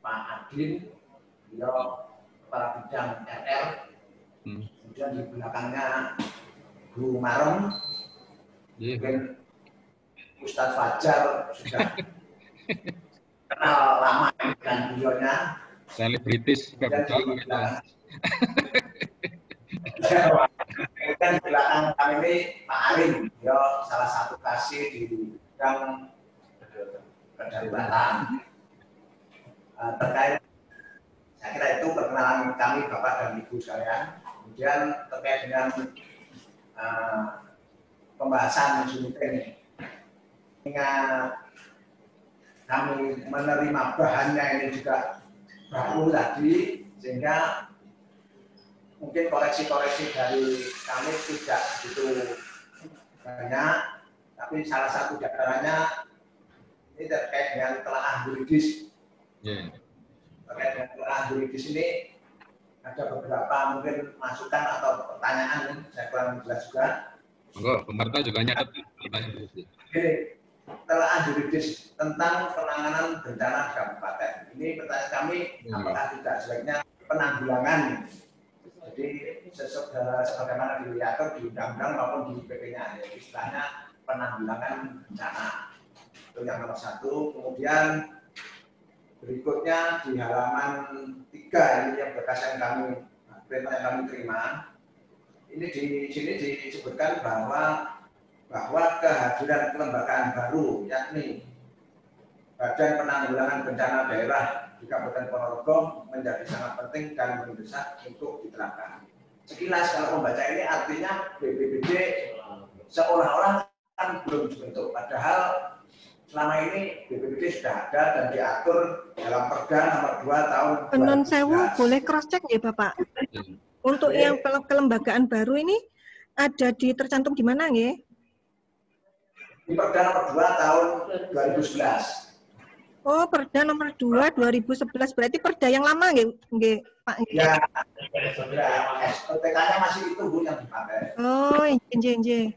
Pak Adin, beliau kepala bidang RR, kemudian di belakangnya Bu Marem, mungkin Ustadz Fajar sudah kenal lama dengan beliaunya. Selebritis juga betul. Kemudian di belakang kami ini Pak Arin, beliau salah satu kasih di bidang kedaruratan. Terkait, saya kira itu perkenalan kami Bapak dan Ibu sekalian. Kemudian terkait dengan pembahasan Zoom ini, kami menerima bahannya ini juga baru tadi, sehingga mungkin koreksi-koreksi dari kami tidak begitu banyak, tapi salah satu di antaranya ini terkait dengan telaah yuridis. Terkait dengan telaah yuridis ini ada beberapa mungkin masukan atau pertanyaan, saya kurang jelas juga. Pemerintah juga nyatet pertanyaan. Telaah yuridis tentang penanganan bencana kabupaten. Ini pertanyaan kami, apakah tidak sebaiknya penanggulangan? Jadi sebagaimana diatur di undang-undang maupun di PP-nya, istilahnya penanggulangan bencana. Itu yang nomor satu. Kemudian berikutnya di halaman 3 ini yang berkas yang perintah yang kami terima. Ini di sini disebutkan bahwa kehadiran kelembagaan baru, yakni Badan Penanggulangan Bencana Daerah di Kabupaten Ponorogo menjadi sangat penting dan mendesak untuk diterapkan. Sekilas kalau membaca ini artinya BPBD seolah-olah kan belum dibentuk, padahal selama ini BPBD sudah ada dan diatur dalam Perda nomor 2 tahun 2011. Penon sewu boleh cross check ya Bapak? Untuk yang kelembagaan baru ini ada tercantum di mana ya? Di Perda nomor 2 tahun 2011. Oh, Perda nomor 2 2011. Berarti Perda yang lama nggih, Pak? Ya, SPTK-nya masih itu Bu yang dipakai. Oh, nggih.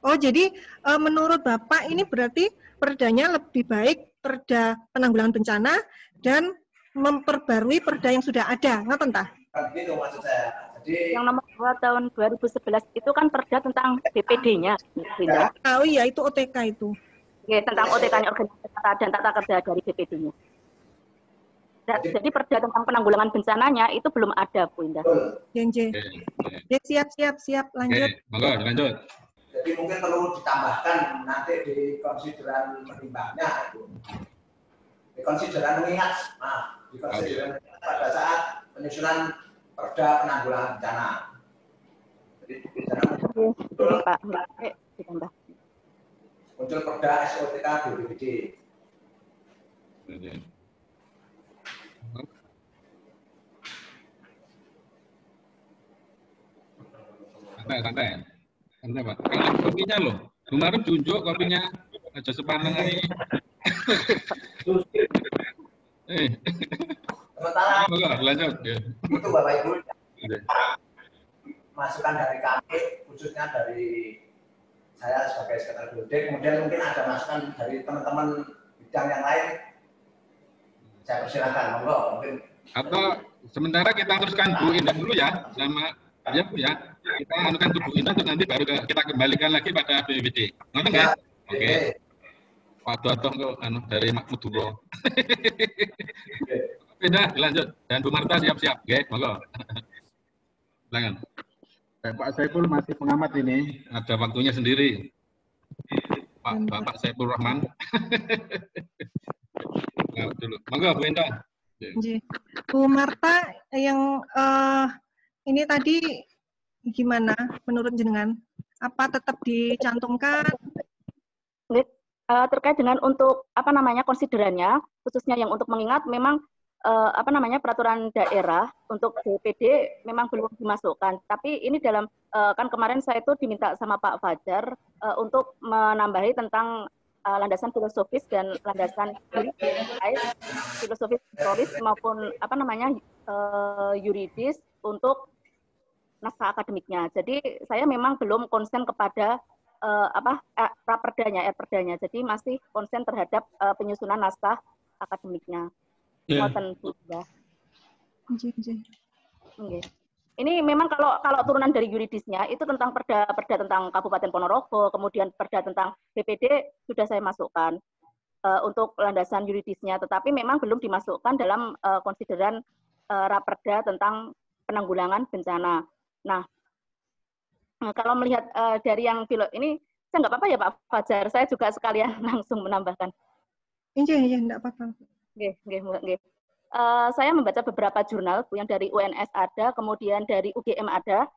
Oh, jadi menurut Bapak ini berarti perdanya lebih baik Perda Penanggulangan Bencana dan memperbarui Perda yang sudah ada, ngaten tah? Begitu maksud saya. Jadi yang nomor 2 tahun 2011 itu kan Perda tentang BPD-nya. Ya. Oh iya, itu OTK itu. Ya, tentang OTK-nya organisasi dan tata kerja dari BPD-nya. Jadi Perda tentang penanggulangan bencananya itu belum ada, Bu Indah. Jenje. Siap, lanjut. Monggo, lanjut. Jadi mungkin perlu ditambahkan nanti di konsideran pertimbangnya itu. Di konsideran mengingat, pada saat penyusunan Perda Penanggulangan Bencana. Jadi Pak, ditambah. Muncul Perda SOTK BPBD. Santai Pak. Kalau kopinya loh, kemarin tunjuk kopinya aja sepaneng ini. Sementara lanjut. Itu Bapak Ibu, masukan dari kami, khususnya dari saya sebagai sekretaris BPBD, kemudian mungkin ada masukan dari teman-teman bidang yang lain. Saya persilahkan, monggo mungkin. Atau sementara kita teruskan Bu Indah dulu ya, sama ya Bu ya. Kita anukan Bu Indah terus nanti baru kita kembalikan lagi pada BPBD. Ngerti ya? Oke. Waduh kok dari Makmuduro. Indah lanjut dan Bu Marta siap-siap, oke, monggo. Silakan. Pak Saiful masih pengamat ini, ada waktunya sendiri. Bapak Saiful Rahman. Nah, dulu. Monggo Bu Indah. Bu Marta, yang ini tadi gimana menurut jenengan? Apa tetap dicantumkan? Terkait dengan untuk konsiderannya, khususnya yang untuk mengingat memang peraturan daerah untuk DPD memang belum dimasukkan. Tapi ini dalam kan kemarin saya itu diminta sama Pak Fajar untuk menambahi tentang landasan filosofis dan landasan filosofis historis maupun yuridis untuk naskah akademiknya. Jadi saya memang belum konsen kepada raperdanya. Jadi masih konsen terhadap penyusunan naskah akademiknya. Ini memang kalau turunan dari yuridisnya itu tentang perda tentang Kabupaten Ponorogo, kemudian perda tentang BPD sudah saya masukkan untuk landasan yuridisnya, tetapi memang belum dimasukkan dalam konsideran raperda tentang penanggulangan bencana. Nah, kalau melihat dari yang ini, saya nggak apa-apa ya Pak Fajar, saya juga sekalian langsung menambahkan. Iya, nggak apa-apa. Nggih. Saya membaca beberapa jurnal yang dari UNS ada, kemudian dari UGM ada,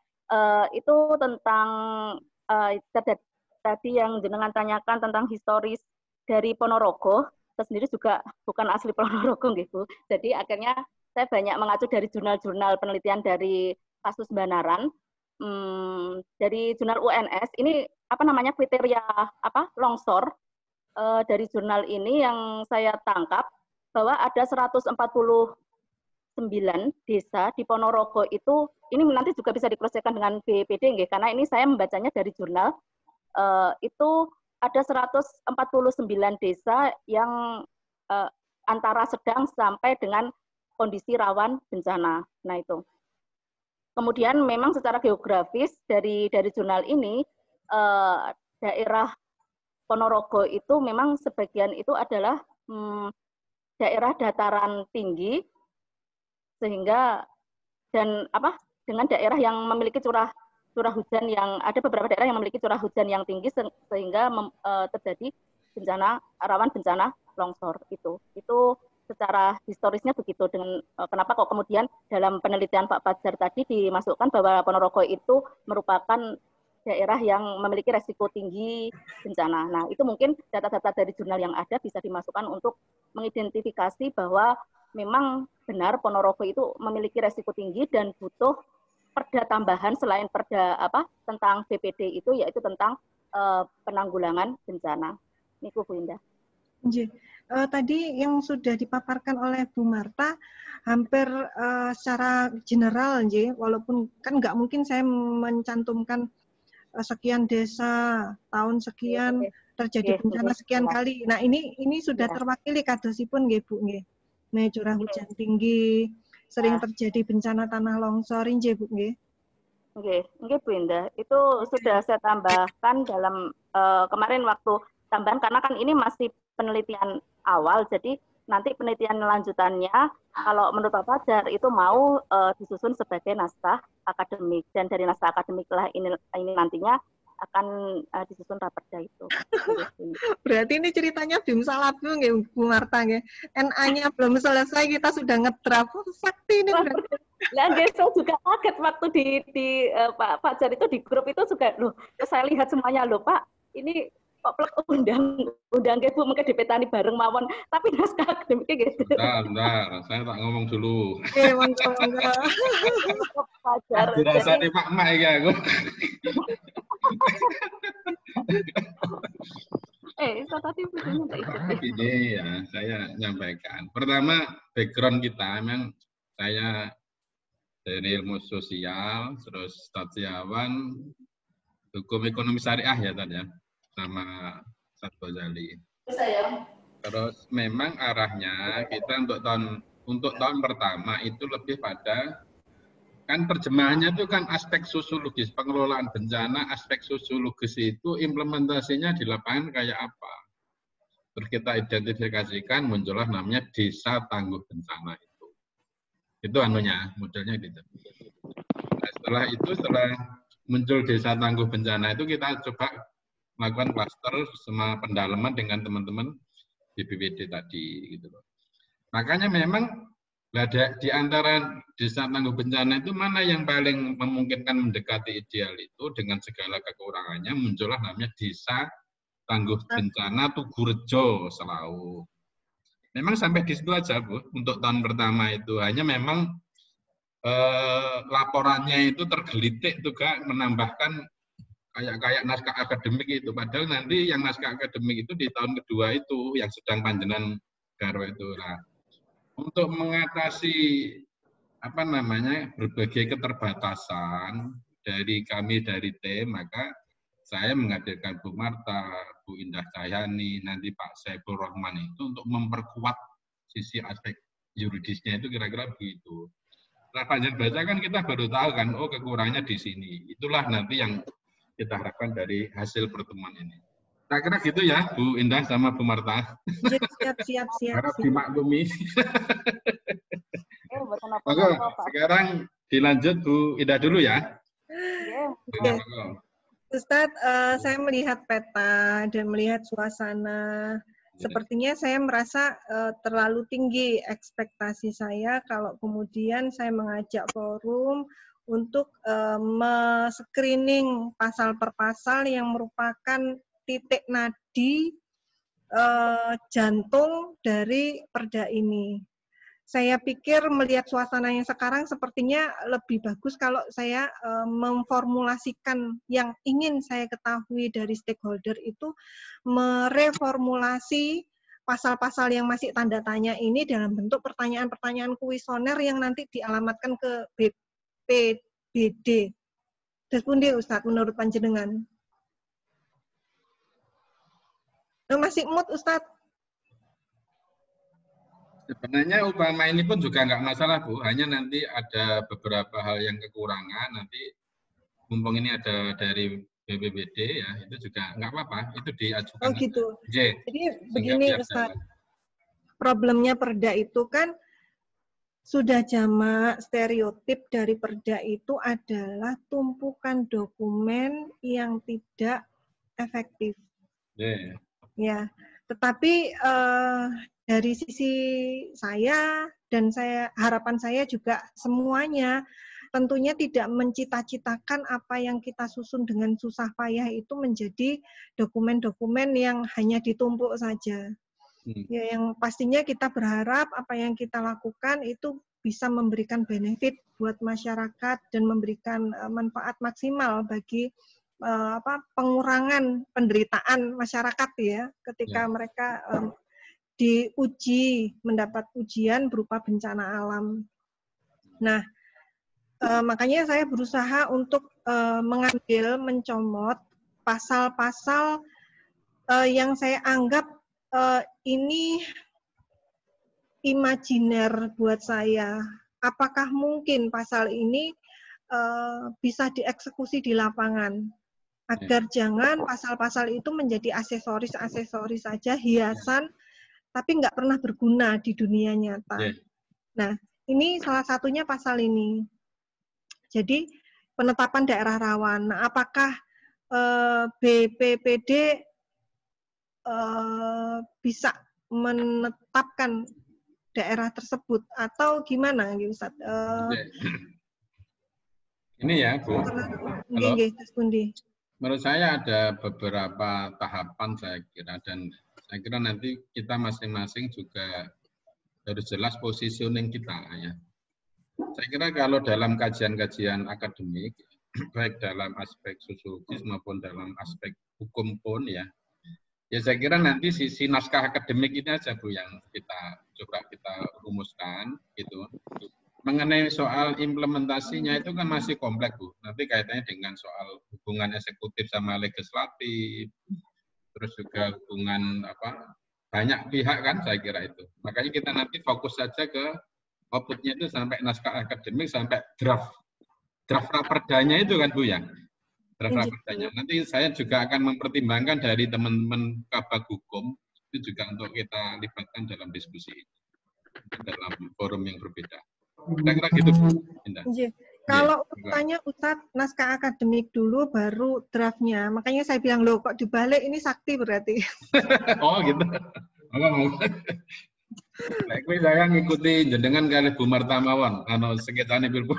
itu tentang tadi yang jenengan tanyakan tentang historis dari Ponorogo. Saya sendiri juga bukan asli Ponorogo, gitu. Jadi akhirnya saya banyak mengacu dari jurnal-jurnal penelitian dari kasus Banaran, dari jurnal UNS. Ini kriteria longsor dari jurnal ini yang saya tangkap bahwa ada 149 desa di Ponorogo itu, ini nanti juga bisa dikrosekan dengan BPD, karena ini saya membacanya dari jurnal, itu ada 149 desa yang antara sedang sampai dengan kondisi rawan bencana. Nah itu. Kemudian memang secara geografis dari jurnal ini, daerah Ponorogo itu memang sebagian itu adalah daerah dataran tinggi, sehingga dengan daerah yang memiliki curah hujan yang ada beberapa daerah yang memiliki curah hujan yang tinggi sehingga terjadi rawan bencana longsor itu secara historisnya begitu. Dengan kenapa kok kemudian dalam penelitian Pak Fajar tadi dimasukkan bahwa Ponorogo itu merupakan daerah yang memiliki resiko tinggi bencana. Nah, itu mungkin data-data dari jurnal yang ada bisa dimasukkan untuk mengidentifikasi bahwa memang benar Ponorogo itu memiliki resiko tinggi dan butuh perda tambahan selain perda tentang BPD itu, yaitu tentang penanggulangan bencana. Niku Bu Indah. Tadi yang sudah dipaparkan oleh Bu Marta hampir secara general, walaupun kan nggak mungkin saya mencantumkan sekian desa, tahun sekian, terjadi bencana sekian kali. Nah, ini sudah terwakili kadosipun nggih Bu nggih. Nah, curah hujan tinggi, sering terjadi bencana tanah longsor nggih Bu nggih. Nggih Bu Indah. Itu sudah saya tambahkan dalam kemarin waktu tambahan, karena kan ini masih penelitian awal, jadi nanti penelitian lanjutannya kalau menurut Pak Fajar itu mau disusun sebagai naskah akademik, dan dari naskah akademik lah ini nantinya akan disusun raperda itu. Berarti ini ceritanya bim salabu nggih Bu Marta nggih. NA-nya belum selesai kita sudah ngedraft. Sakti ini berarti. Lah nggih, saya juga kaget waktu di Pak Fajar itu di grup itu juga saya lihat semuanya Pak, ini kok undang ke Bu mungkin dipetani bareng mawon, tapi naskah akademiknya gitu. Bentar, saya tak ngomong dulu. Oke, monggo. Fajar. Dirasani Pak Mak iki aku. Ini ya, saya nyampaikan. Pertama, background kita memang saya dari ilmu sosial, terus sosiawan, hukum ekonomi syariah ya tadi ya, sama Ustadz Ghazali. Terus memang arahnya kita untuk tahun pertama itu lebih pada, kan terjemahannya itu kan aspek sosiologis, pengelolaan bencana, aspek sosiologis itu implementasinya di lapangan kayak apa. Terus kita identifikasikan muncullah namanya desa tangguh bencana itu. Itu modelnya gitu. Nah, setelah muncul desa tangguh bencana itu kita coba melakukan klaster sama pendalaman dengan teman-teman BPBD tadi gitu loh. Makanya memang di antara desa tangguh bencana itu mana yang paling memungkinkan mendekati ideal itu dengan segala kekurangannya, muncullah namanya desa tangguh bencana Tugurejo Selau. Memang sampai di situ aja Bu untuk tahun pertama itu, hanya memang laporannya itu tergelitik juga menambahkan kayak naskah akademik itu, padahal nanti yang naskah akademik itu di tahun kedua itu yang sedang panjenan garwa itu. Nah, untuk mengatasi berbagai keterbatasan dari kami dari tim, maka saya menghadirkan Bu Marta, Bu Indah Cahyani, nanti Pak Saiful Rahman itu untuk memperkuat sisi aspek yuridisnya itu kira-kira begitu. Setelah panjang baca kan kita baru tahu kan, oh kekurangannya di sini. Itulah nanti yang kita harapkan dari hasil pertemuan ini. Saya kira gitu ya, Bu Indah sama Bu Marta. Siap. Harap dimaklumi. Oke, sekarang dilanjut Bu Indah dulu ya. Oke. Ustadz, saya melihat peta dan melihat suasana. Sepertinya saya merasa terlalu tinggi ekspektasi saya kalau kemudian saya mengajak forum untuk men-screening pasal per pasal yang merupakan titik nadi jantung dari perda ini. Saya pikir melihat suasana yang sekarang sepertinya lebih bagus kalau saya memformulasikan yang ingin saya ketahui dari stakeholder itu, mereformulasi pasal-pasal yang masih tanda tanya ini dalam bentuk pertanyaan-pertanyaan kuisoner yang nanti dialamatkan ke BPBD. Terus pundi Ustadz menurut panjenengan? Masih mood Ustadz? Sebenarnya upama ini pun juga nggak masalah Bu, hanya nanti ada beberapa hal yang kekurangan, nanti mumpung ini ada dari BPBD ya, itu juga nggak apa-apa, itu diajukan. Oh gitu. Jadi begini Ustadz, problemnya perda itu kan sudah jamak stereotip dari perda itu adalah tumpukan dokumen yang tidak efektif. Ya, tetapi dari sisi saya dan harapan saya juga semuanya tentunya tidak mencita-citakan apa yang kita susun dengan susah payah itu menjadi dokumen-dokumen yang hanya ditumpuk saja. Ya, yang pastinya kita berharap apa yang kita lakukan itu bisa memberikan benefit buat masyarakat dan memberikan manfaat maksimal bagi pengurangan penderitaan masyarakat ya ketika mereka diuji, mendapat ujian berupa bencana alam. Nah, makanya saya berusaha untuk mencomot pasal-pasal yang saya anggap ini imajiner buat saya. Apakah mungkin pasal ini bisa dieksekusi di lapangan? Agar jangan pasal-pasal itu menjadi aksesoris-aksesoris saja, hiasan, tapi nggak pernah berguna di dunia nyata. Nah, ini salah satunya pasal ini. Jadi, penetapan daerah rawan. Nah, apakah BPBD bisa menetapkan daerah tersebut atau gimana, Ustaz? Ini ya, Bu. Halo. Menurut saya ada beberapa tahapan saya kira, dan saya kira nanti kita masing-masing juga harus jelas positioning kita ya. Saya kira kalau dalam kajian-kajian akademik, baik dalam aspek sosiologis maupun dalam aspek hukum pun ya saya kira nanti sisi naskah akademik ini aja Bu yang kita rumuskan gitu. Mengenai soal implementasinya itu kan masih kompleks Bu. Nanti kaitannya dengan soal hubungan eksekutif sama legislatif, terus juga hubungan banyak pihak kan saya kira itu. Makanya kita nanti fokus saja ke outputnya itu sampai naskah akademik, sampai draft raperdanya itu kan Bu ya. Draft raperdanya. Nanti saya juga akan mempertimbangkan dari teman-teman Kabag Hukum itu juga untuk kita libatkan dalam diskusi dalam forum yang berbeda. Kira-kira gitu, Bu. Kalau urutannya Ustadz, naskah akademik dulu baru draftnya. Makanya saya bilang, loh kok dibalik ini sakti berarti. Oh gitu. Baik, saya ngikuti jenengan kali Bu Marta mawon, sekitane pripun.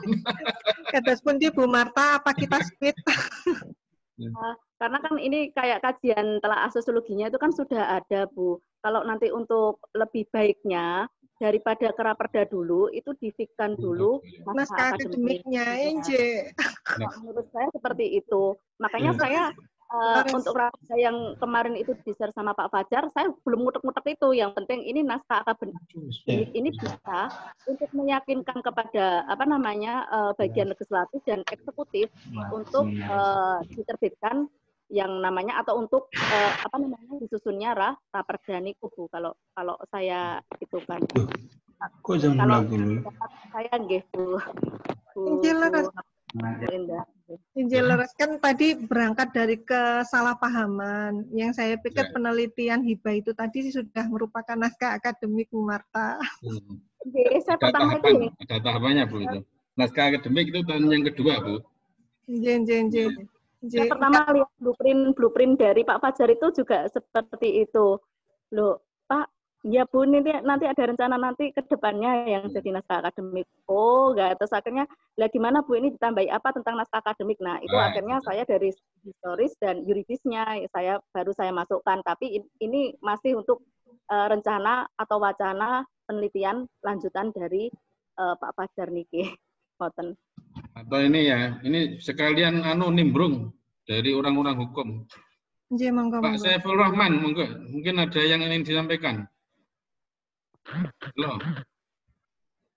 Kados pundi Bu Marta, apa kita speed? Karena kan ini kayak kajian telaah sosiologinya itu kan sudah ada, Bu. Kalau nanti untuk lebih baiknya, daripada keraperda dulu, itu difikkan dulu naskah akademiknya, Enje. Menurut saya seperti itu. Makanya saya untuk raperda yang kemarin itu di-share sama Pak Fajar, saya belum ngutek-ngutek itu. Yang penting ini naskah akademik ini bisa untuk meyakinkan kepada bagian legislatif dan eksekutif untuk diterbitkan yang namanya atau untuk disusunnya raperda niku, Bu. Kalau saya itu kan. Kok jam dulu? Saya nggih, Bu. Injeler kan tadi berangkat dari kesalahpahaman. Yang saya pikir penelitian hibah itu tadi sudah merupakan naskah akademik, Bu Marta. Saya pertama itu ada tahapannya, Bu, itu. Naskah akademik itu tahun yang kedua, Bu. Yang pertama lihat blueprint dari Pak Fajar itu juga seperti itu. Loh, Pak, ya Bu, nanti ada rencana nanti ke depannya yang jadi naskah akademik. Oh, enggak. Terus akhirnya, lah gimana Bu, ini ditambahi apa tentang naskah akademik? Nah, itu akhirnya saya dari historis dan yuridisnya baru saya masukkan. Tapi ini masih untuk rencana atau wacana penelitian lanjutan dari Pak Fajar niki. Ngoten. Atau ini ya, ini sekalian nimbrung dari orang-orang hukum. Pak Saiful Rahman, mungkin ada yang ingin disampaikan.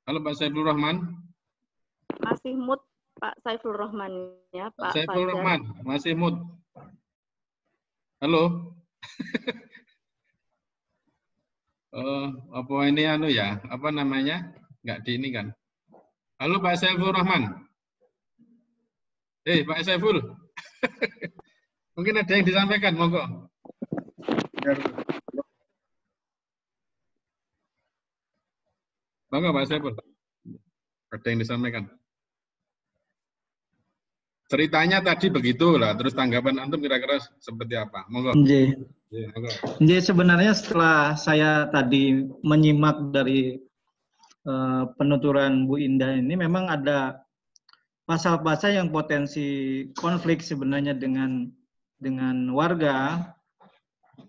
Halo Pak Saiful Rahman. Masih mood Pak Saiful Rahman ya, Pak Saiful Fajar. Rahman, masih mood. Halo. Apa ini ya? Apa namanya? Enggak di ini kan? Halo Pak Saiful Rahman. Pak Saiful. Mungkin ada yang disampaikan, monggo. Monggo Pak Saiful. Ada yang disampaikan. Ceritanya tadi begitu lah, terus tanggapan antum kira-kira seperti apa? Monggo. Jadi sebenarnya setelah saya tadi menyimak dari penuturan Bu Indah ini, memang ada pasal-pasal yang potensi konflik sebenarnya dengan warga,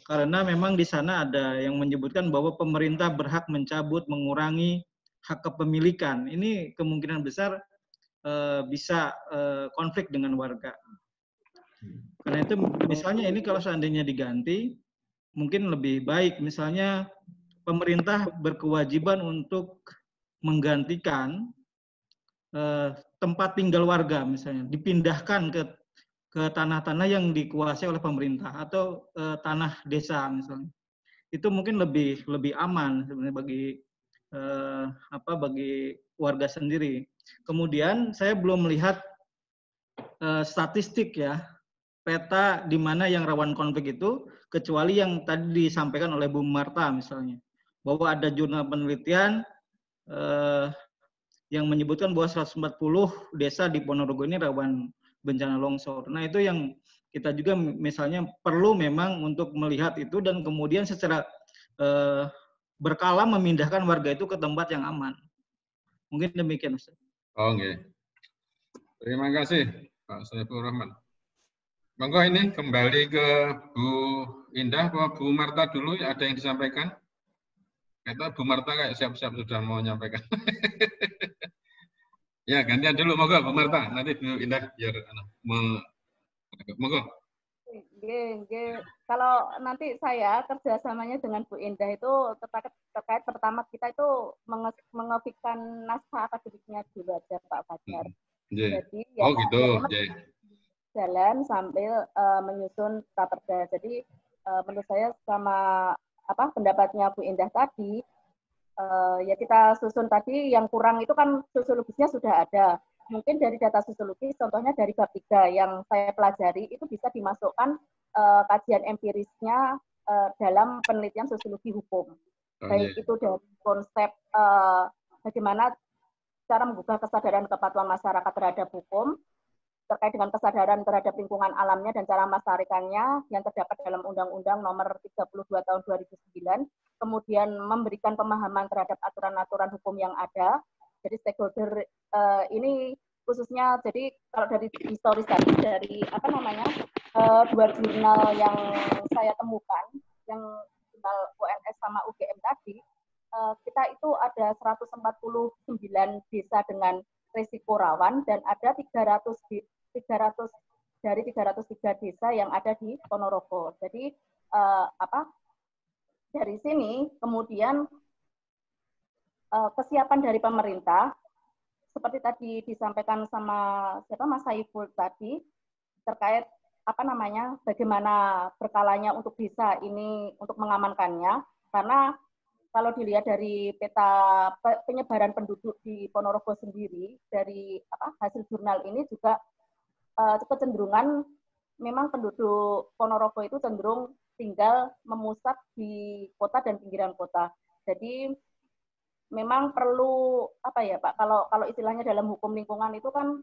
karena memang di sana ada yang menyebutkan bahwa pemerintah berhak mencabut, mengurangi hak kepemilikan. Ini kemungkinan besar bisa konflik dengan warga. Karena itu misalnya ini kalau seandainya diganti, mungkin lebih baik misalnya pemerintah berkewajiban untuk menggantikan tempat tinggal warga, misalnya dipindahkan ke tanah-tanah yang dikuasai oleh pemerintah atau tanah desa misalnya. Itu mungkin lebih aman sebenarnya bagi warga sendiri. Kemudian saya belum melihat statistik ya, peta di mana yang rawan konflik itu, kecuali yang tadi disampaikan oleh Bu Marta misalnya, bahwa ada jurnal penelitian yang menyebutkan bahwa 140 desa di Ponorogo ini rawan bencana longsor. Nah, itu yang kita juga misalnya perlu memang untuk melihat itu dan kemudian secara berkala memindahkan warga itu ke tempat yang aman. Mungkin demikian, Ustaz. Oke. Terima kasih, Pak Saiful Rahman. Monggo ini kembali ke Bu Indah, Bu Marta dulu, ada yang disampaikan? Kata Bu Marta kayak siap-siap sudah mau menyampaikan. Ya, gantian dulu, monggo Bu Marta. Nanti Bu Indah biar monggo. Kalau nanti saya kerjasamanya dengan Bu Indah itu terkait pertama kita itu mengefikkan naskah akademiknya dulu aja Pak Fajar. Jadi ya gitu. Jalan sambil menyusun raperda. Jadi menurut saya sama pendapatnya Bu Indah tadi, ya kita susun tadi yang kurang itu kan sosiologisnya sudah ada. Mungkin dari data sosiologis, contohnya dari bab 3 yang saya pelajari, itu bisa dimasukkan kajian empirisnya dalam penelitian sosiologi hukum. Baik itu dari konsep bagaimana cara menggugah kesadaran kepatuhan masyarakat terhadap hukum, terkait dengan kesadaran terhadap lingkungan alamnya dan cara melestarikannya yang terdapat dalam Undang-Undang Nomor 32 Tahun 2009, kemudian memberikan pemahaman terhadap aturan-aturan hukum yang ada. Jadi stakeholder ini khususnya, jadi kalau dari historis tadi, dari dua jurnal yang saya temukan, yang jurnal UNS sama UGM tadi, kita itu ada 149 desa dengan risiko rawan dan ada 300 dari 303 desa yang ada di Ponorogo. Jadi dari sini kemudian kesiapan dari pemerintah seperti tadi disampaikan sama Mas Saiful tadi terkait bagaimana berkalanya untuk desa ini untuk mengamankannya, karena kalau dilihat dari peta penyebaran penduduk di Ponorogo sendiri dari hasil jurnal ini juga kecenderungan memang penduduk Ponorogo itu cenderung tinggal memusat di kota dan pinggiran kota. Jadi memang perlu Pak, kalau istilahnya dalam hukum lingkungan itu kan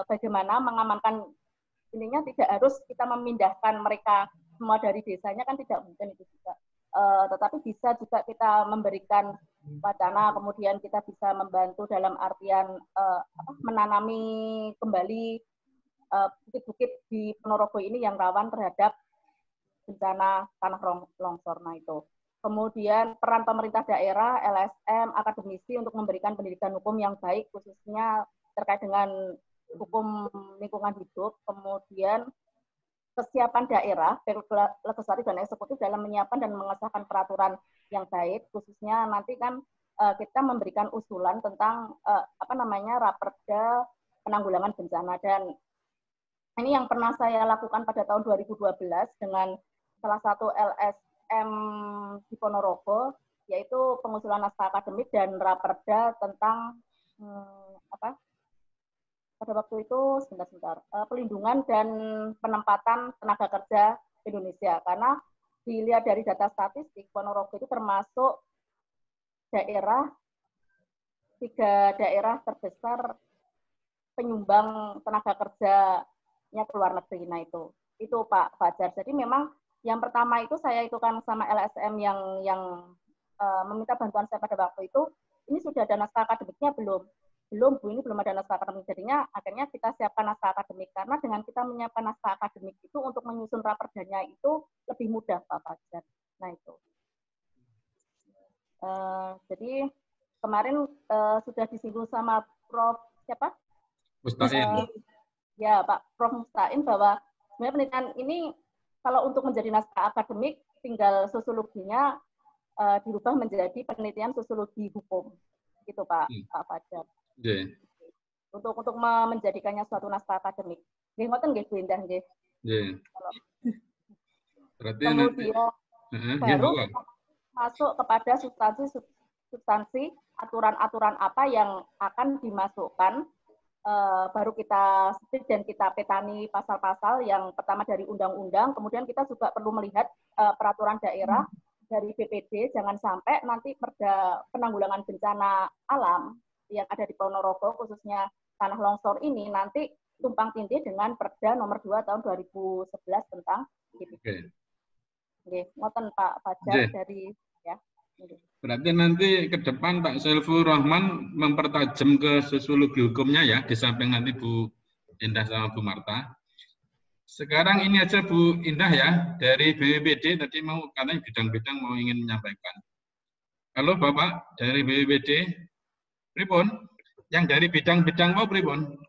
bagaimana mengamankan ininya, tidak harus kita memindahkan mereka semua dari desanya, kan tidak mungkin itu juga. Tetapi bisa juga kita memberikan wacana, kemudian kita bisa membantu dalam artian menanami kembali bukit-bukit di Ponorogo ini yang rawan terhadap bencana tanah longsor. Nah itu. Kemudian peran pemerintah daerah, LSM, akademisi untuk memberikan pendidikan hukum yang baik, khususnya terkait dengan hukum lingkungan hidup. Kemudian kesiapan daerah, legislatif dan eksekutif dalam menyiapkan dan mengesahkan peraturan yang baik, khususnya nanti kan kita memberikan usulan tentang Raperda penanggulangan bencana, dan ini yang pernah saya lakukan pada tahun 2012 dengan salah satu LSM di Ponorogo, yaitu pengusulan naskah akademik dan Raperda tentang pada waktu itu pelindungan dan penempatan tenaga kerja Indonesia, karena dilihat dari data statistik Ponorogo itu termasuk 3 daerah terbesar penyumbang tenaga kerjanya ke luar negeri. Nah itu Pak Fajar. Jadi memang yang pertama itu saya itu kan sama LSM yang meminta bantuan saya pada waktu itu, ini sudah ada naskah akademiknya belum Bu, ini belum ada naskah akademik. Jadinya akhirnya kita siapkan naskah akademik, karena dengan kita menyiapkan naskah akademik itu untuk menyusun raperdanya itu lebih mudah Pak Fajar. Nah itu. Jadi kemarin sudah disinggung sama Prof. siapa? Mustain. Ya Pak Prof. Mustain, bahwa sebenarnya penelitian ini kalau untuk menjadi naskah akademik tinggal sosiologinya dirubah menjadi penelitian sosiologi hukum. Gitu Pak Fajar. Yeah. Untuk menjadikannya suatu naskah akademik. Nggih ngoten nggih Bu Indah nggih. Yeah. Berarti kemudian baru masuk kepada substansi aturan-aturan apa yang akan dimasukkan, baru kita split dan kita petani pasal-pasal. Yang pertama dari undang-undang, kemudian kita juga perlu melihat peraturan daerah dari BPD, jangan sampai nanti perda penanggulangan bencana alam yang ada di Ponorogo, khususnya tanah longsor ini, nanti tumpang tindih dengan Perda Nomor 2 Tahun 2011 tentang BPD. Oke, ngoten Pak Fajar dari ya. Berarti nanti ke depan Pak Saiful Rahman mempertajam ke sosiologi hukumnya ya, di samping nanti Bu Indah sama Bu Marta. Sekarang ini aja Bu Indah ya, dari BPD tadi mau katanya bidang-bidang mau ingin menyampaikan. Halo Bapak dari BPD, pripun? Yang dari bidang-bidang mau pripun?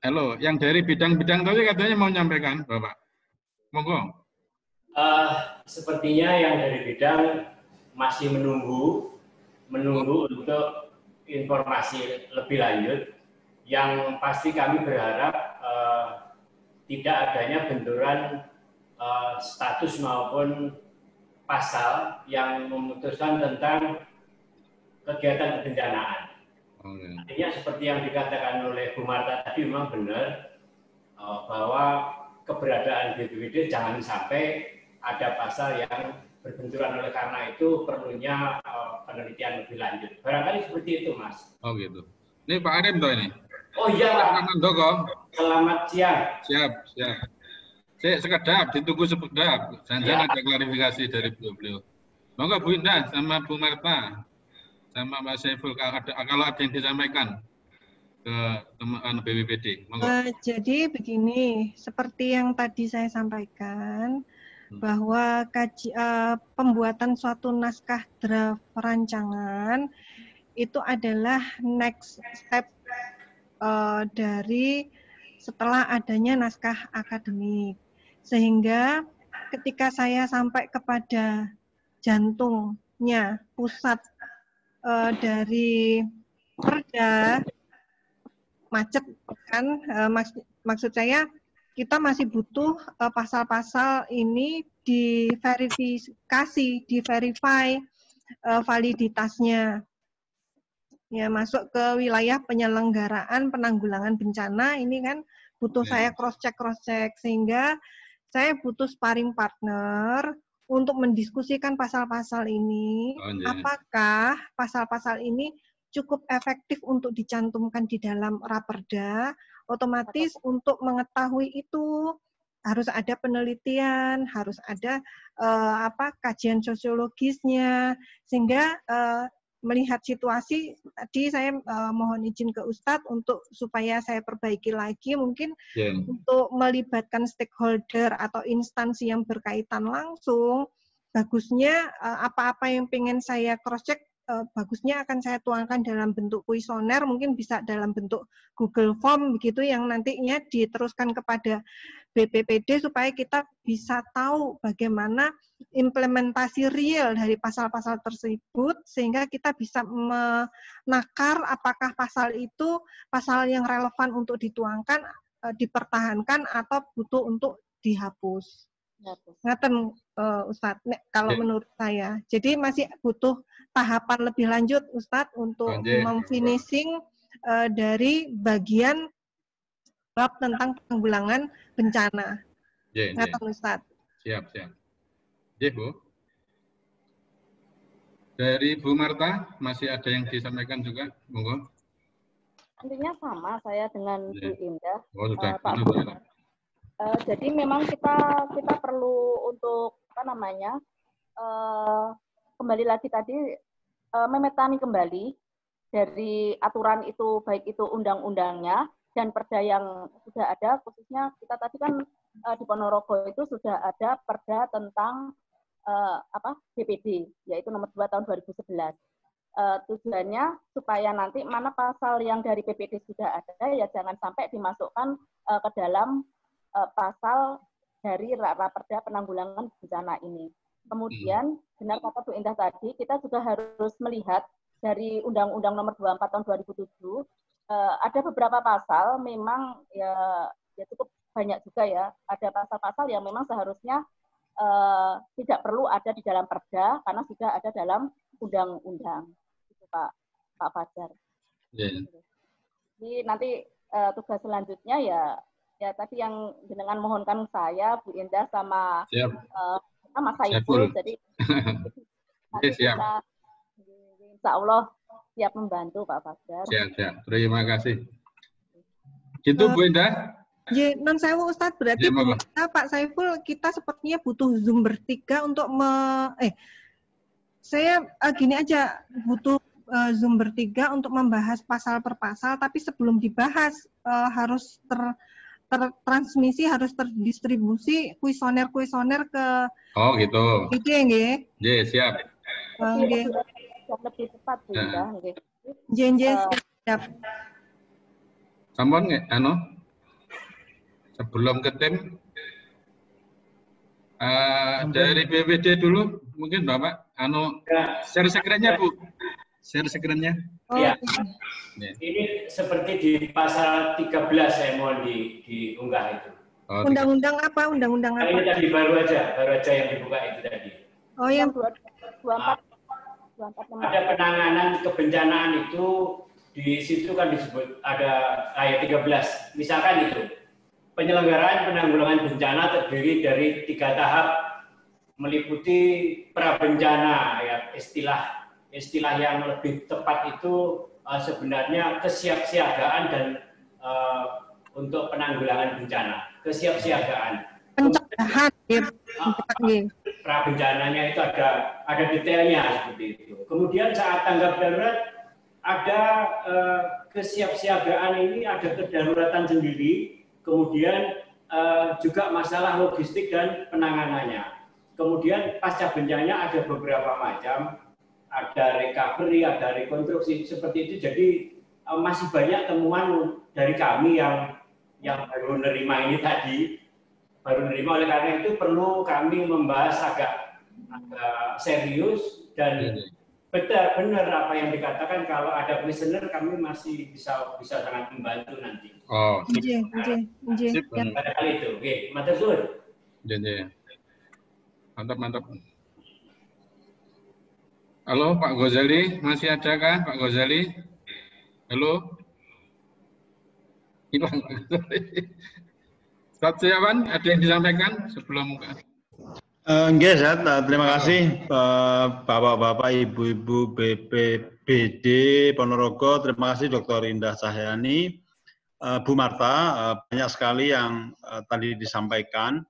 Halo, yang dari bidang-bidang tadi katanya mau menyampaikan Bapak. Monggo. Sepertinya yang dari bidang masih menunggu untuk informasi lebih lanjut. Yang pasti kami berharap tidak adanya benturan status maupun pasal yang memutuskan tentang kegiatan kebencanaan. Artinya seperti yang dikatakan oleh Bu Marta tadi, memang benar bahwa keberadaan BPBD jangan sampai ada pasal yang berbenturan. Oleh karena itu perlunya penelitian lebih lanjut. Barangkali seperti itu, Mas. Oh gitu. Ini Pak Arif toh ini. Oh iya, Pak. Pak Mandoko. Selamat siang. Siap. Saya sekedap, ditunggu sekedap. Jangan ada klarifikasi dari beliau. Monggo Bu Indah sama Bu Marta sama Pak Saiful kalau ada yang disampaikan ke teman BPPD. Jadi begini, seperti yang tadi saya sampaikan, bahwa pembuatan suatu naskah draft rancangan itu adalah next step dari setelah adanya naskah akademik. Sehingga ketika saya sampai kepada jantungnya, pusat dari perda, macet kan, maksud saya kita masih butuh pasal-pasal ini diverifikasi, diverify validitasnya. Ya, masuk ke wilayah penyelenggaraan penanggulangan bencana ini kan butuh saya cross-check sehingga saya butuh sparring partner untuk mendiskusikan pasal-pasal ini. Apakah pasal-pasal ini cukup efektif untuk dicantumkan di dalam raperda? Otomatis untuk mengetahui itu harus ada penelitian, harus ada kajian sosiologisnya, sehingga melihat situasi tadi saya mohon izin ke Ustadz untuk supaya saya perbaiki lagi mungkin untuk melibatkan stakeholder atau instansi yang berkaitan langsung. Bagusnya apa-apa yang pengen saya cross check bagusnya akan saya tuangkan dalam bentuk kuesioner, mungkin bisa dalam bentuk Google Form begitu yang nantinya diteruskan kepada BPPD supaya kita bisa tahu bagaimana implementasi real dari pasal-pasal tersebut sehingga kita bisa menakar apakah pasal itu pasal yang relevan untuk dituangkan, dipertahankan atau butuh untuk dihapus. Ngaten Ustadz, kalau menurut saya. Jadi masih butuh tahapan lebih lanjut Ustadz untuk memfinishing dari bagian bab tentang penanggulangan bencana. Ngaten Ustadz. Siap. Bu. Dari Bu Marta masih ada yang disampaikan juga, monggo. Intinya sama saya dengan Bu Indah. Oh, sudah. Jadi memang kita perlu untuk kembali lagi tadi memetani kembali dari aturan itu baik itu undang-undangnya dan perda yang sudah ada, khususnya kita tadi kan di Ponorogo itu sudah ada perda tentang BPD, yaitu nomor 2 tahun 2011. Tujuannya supaya nanti mana pasal yang dari BPD sudah ada ya jangan sampai dimasukkan ke dalam pasal dari raperda penanggulangan bencana ini. Kemudian benar kata Bu Indah tadi, kita juga harus melihat dari Undang-Undang nomor 24 tahun 2007 ada beberapa pasal memang ya cukup banyak juga ya. Ada pasal-pasal yang memang seharusnya tidak perlu ada di dalam perda karena sudah ada dalam undang-undang. Itu Pak Fajar. Jadi nanti tugas selanjutnya ya tadi yang jenengan mohonkan saya, Bu Indah sama Mas Saiful. Jadi kita insya Allah siap membantu Pak Fajar. Siap. Terima kasih. Gitu Bu Indah. Non sewu Ustadz, berarti Pak Saiful kita sepertinya butuh Zoom bertiga untuk saya gini aja butuh Zoom bertiga untuk membahas pasal per pasal, tapi sebelum dibahas harus tertransmisi, harus terdistribusi kuesioner ke gitu. Gitu ya nggih? Nggih, siap. Nggih. Lebih cepat Bu Indah nggih. Siap. Sampun nggih sebelum ke tim dari BPD dulu mungkin Bapak share screen-nya Bu. Share screen-nya. Ya. Ini seperti di pasal 13 saya mohon diunggah itu. Undang-undang apa? Undang-undang apa? Ini tadi baru aja yang dibuka itu tadi. Oh, yang 24. Ada penanganan kebencanaan itu di situ kan disebut ada ayat 13. Misalkan itu penyelenggaraan penanggulangan bencana terdiri dari 3 tahap meliputi prabencana, ya, istilah yang lebih tepat itu sebenarnya kesiapsiagaan dan untuk penanggulangan bencana, kesiapsiagaan. Pencegahan, prabencananya itu ada detailnya seperti itu. Kemudian saat tanggap darurat ada kesiapsiagaan ini, ada kedaruratan sendiri, kemudian juga masalah logistik dan penanganannya. Kemudian pasca bencana ada beberapa macam, ada recovery, ada rekonstruksi seperti itu. Jadi masih banyak temuan dari kami yang baru menerima ini tadi, baru menerima. Oleh karena itu perlu kami membahas agak serius dan benar apa yang dikatakan. Kalau ada listener kami masih bisa sangat membantu nanti. Oh, pada kali itu. Oke, matur suwun. Mantap. Halo Pak Ghazali, masih ada kah Pak Ghazali? Halo? Hilang. Ustaz Setiawan, ada yang disampaikan sebelum? Enggak, Zat. Terima kasih Bapak-Bapak, Ibu-Ibu BPBD Ponorogo. Terima kasih Dr. Indah Cahyani, Bu Marta. Banyak sekali yang tadi disampaikan.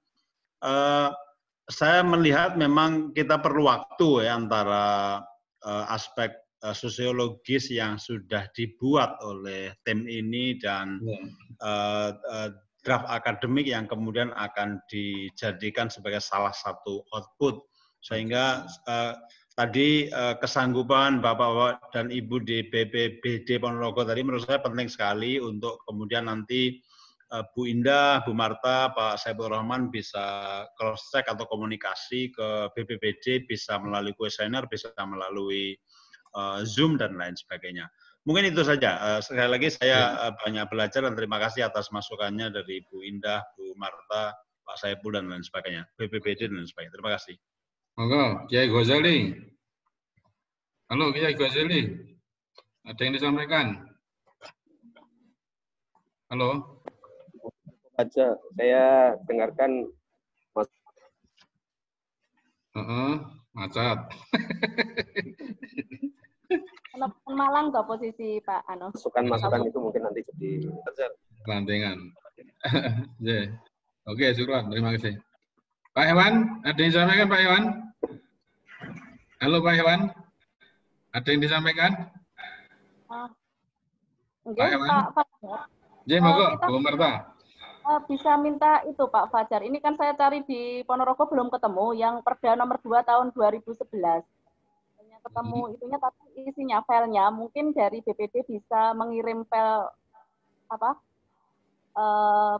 Saya melihat memang kita perlu waktu ya antara aspek sosiologis yang sudah dibuat oleh tim ini dan draft akademik yang kemudian akan dijadikan sebagai salah satu output, sehingga tadi kesanggupan Bapak-Bapak dan Ibu di BPBD Ponorogo tadi menurut saya penting sekali untuk kemudian nanti Bu Indah, Bu Marta, Pak Saiful Rahman bisa cross-check atau komunikasi ke BPBD, bisa melalui kuesioner, bisa melalui Zoom dan lain sebagainya. Mungkin itu saja. Sekali lagi saya banyak belajar dan terima kasih atas masukannya dari Bu Indah, Bu Marta, Pak Saiful dan lain sebagainya, BPBD dan lain sebagainya. Terima kasih. Monggo, Kiai Ghazali. Halo Kiai Ghazali. Ada yang disampaikan? Halo. Aja, saya dengarkan Mas. Macet. Malang ke posisi Pak Ano. Masukan itu mungkin nanti jadi pelantingan. Oke, syukur. Terima kasih. Pak Hewan, ada yang disampaikan Pak Hewan? Halo Pak Hewan. Ada yang disampaikan? Pak Hewan. Pak. Monggo, Bu Marta. Bisa minta itu Pak Fajar. Ini kan saya cari di Ponorogo belum ketemu yang Perda nomor 2 tahun 2011. Ketemu itunya tapi isinya filenya mungkin dari BPD bisa mengirim file apa?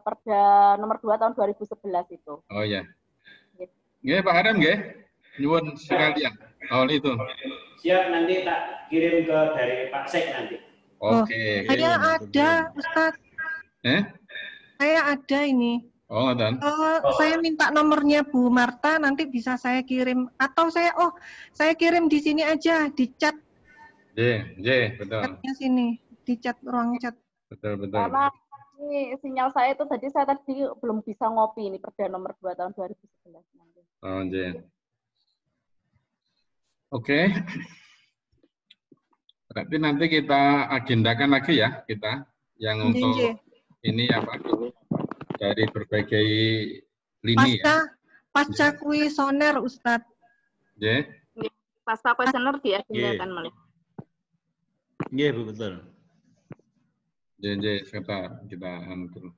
Perda nomor 2 tahun 2011 itu. Oh ya. Nggih Pak Adam nggih. Nyuwun sekalian. Oh itu. Siap, nanti tak kirim ke dari Pak Sek nanti. Oke. Saya ada Ustaz. Saya ada ini. Oh, ada. Saya minta nomornya Bu Marta, nanti bisa saya kirim. Atau saya kirim di sini aja, di chat. Betul. Chatnya sini, di chat, ruang chat. Betul. Karena ini sinyal saya itu saya tadi belum bisa ngopi ini Perda nomor 2 tahun 2011. Oh, Oke. Berarti nanti kita agendakan lagi ya, kita yang untuk ini apa dari berbagai lini pasca kuesioner Ustadz. Pasca kuesioner diagendakan malah. Iya, betul. Sebentar kita dulu.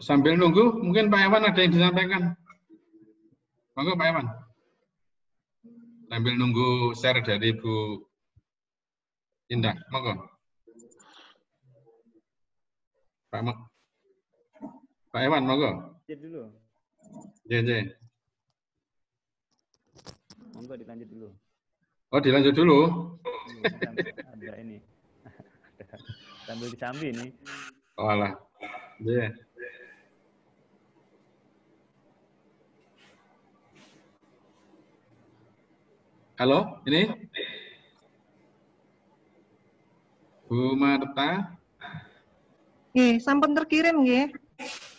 Sambil nunggu, mungkin Pak Ewan ada yang disampaikan. Monggo Pak Ewan. Sambil nunggu share dari Bu Indah, monggo. Pak Ewan, monggo. Dulu. Monggo dilanjut dulu. Oh, dilanjut dulu. Ada ini. Sambil disambi ini. Oh, alah. Halo, ini Bu Marta. Nggih, sampun terkirim nggih.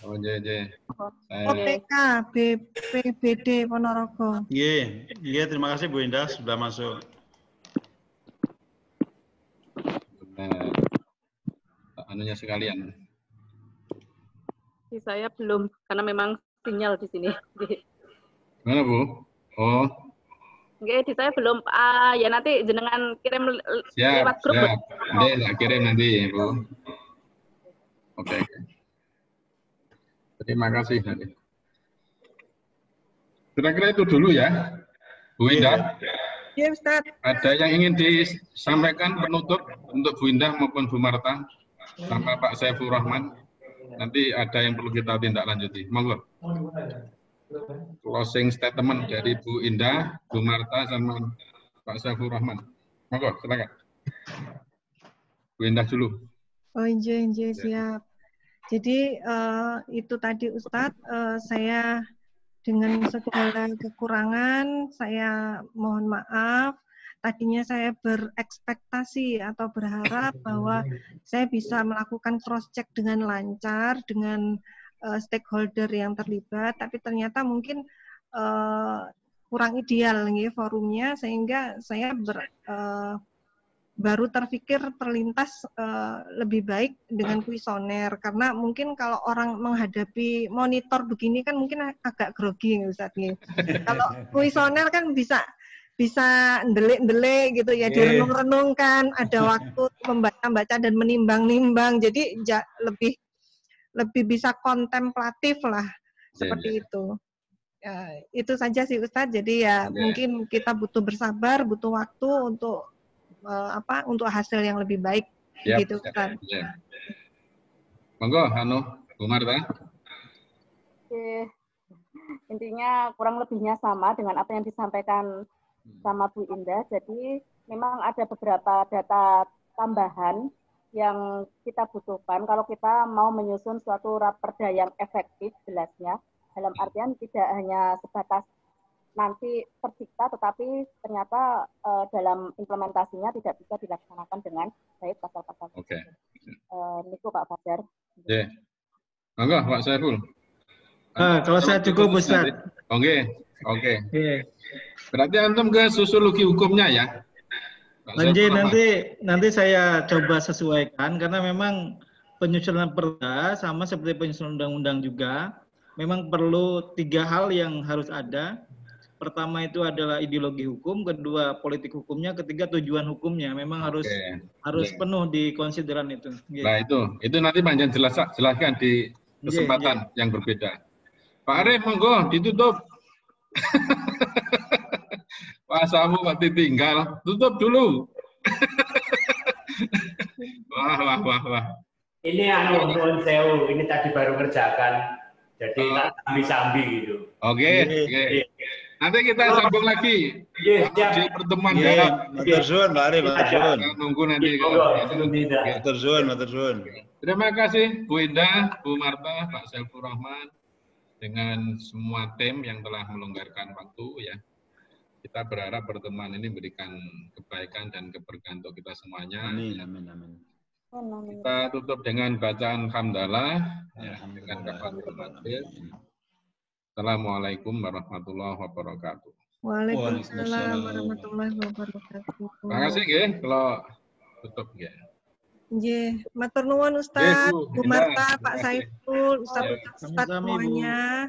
Oh, nggih. OTK BPBD Ponorogo. Iya, terima kasih Bu Indah sudah masuk. Anunya sekalian. Saya belum, karena memang sinyal di sini. Mana Bu? Oh. Nggih, di saya belum. Ya nanti jenengan kirim lewat grup. Siap. Nanti kirim nanti Bu. Oke. Terima kasih nanti. Kira-kira itu dulu ya, Bu Indah. Iya, Ustaz. Ada yang ingin disampaikan penutup untuk Bu Indah maupun Bu Marta sama Pak Saiful Rahman? Nanti ada yang perlu kita tindak lanjuti. Monggo. Closing statement dari Bu Indah, Bu Marta, sama Pak Saiful Rahman. Monggo, silakan. Bu Indah dulu. Oh, iya, siap. Jadi itu tadi Ustadz, saya dengan segala kekurangan, saya mohon maaf. Tadinya saya berekspektasi atau berharap bahwa saya bisa melakukan cross-check dengan lancar, dengan stakeholder yang terlibat, tapi ternyata mungkin kurang ideal nih forumnya, sehingga saya baru terpikir terlintas lebih baik dengan kuesioner, karena mungkin kalau orang menghadapi monitor begini kan mungkin agak grogi Ustaz nih. Kalau kuesioner kan bisa ndelik-ndelik gitu ya, direnung-renungkan, ada waktu membaca-baca dan menimbang-nimbang, jadi lebih bisa kontemplatif lah, seperti itu. Ya, itu saja sih Ustadz. Jadi ya mungkin kita butuh bersabar, butuh waktu untuk untuk hasil yang lebih baik, gitu Ustaz. Monggo, Bu Marta. Oke. Intinya kurang lebihnya sama dengan apa yang disampaikan sama Bu Indah. Jadi memang ada beberapa data tambahan yang kita butuhkan kalau kita mau menyusun suatu raperda yang efektif, jelasnya. Dalam artian tidak hanya sebatas nanti tercipta, tetapi ternyata dalam implementasinya tidak bisa dilaksanakan dengan baik pasal-pasal. Oke. Niku Pak Fajar. Ya. Monggo Pak Saiful. Kalau saya cukup Ustaz. Oke. Berarti antum ke sosiologi hukumnya ya? Nanti saya coba sesuaikan, karena memang penyusunan perda sama seperti penyusunan undang-undang juga memang perlu 3 hal yang harus ada. Pertama itu adalah ideologi hukum, kedua politik hukumnya, ketiga tujuan hukumnya. Memang harus penuh di konsideran itu. Nah itu nanti panjang jelaskan di kesempatan yang berbeda. Pak Arif, monggo ditutup. Pak Samu waktu tinggal, tutup dulu. Wah. Ini nuwun sewu, ini tadi baru kerjakan. Jadi sambi-sambi gitu. Oke. Nanti kita sambung lagi di pertemuan Matur suwun, Pak Arif, matur suwun. Nunggu nanti. Matur suwun. Terima kasih Bu Indah, Bu Marta, Pak Saiful Rahman, dengan semua tim yang telah melonggarkan waktu ya. Kita berharap pertemuan ini memberikan kebaikan dan keberkahan untuk kita semuanya. Amin. Kita tutup dengan bacaan hamdalah dengan kafaratul majlis. Assalamualaikum warahmatullahi wabarakatuh. Waalaikumsalam warahmatullahi wabarakatuh. Terima kasih nggih kalau tutup nggih. Nggih, matur nuwun Ustaz, Bu Marta, Pak Saiful, Ustaz semuanya.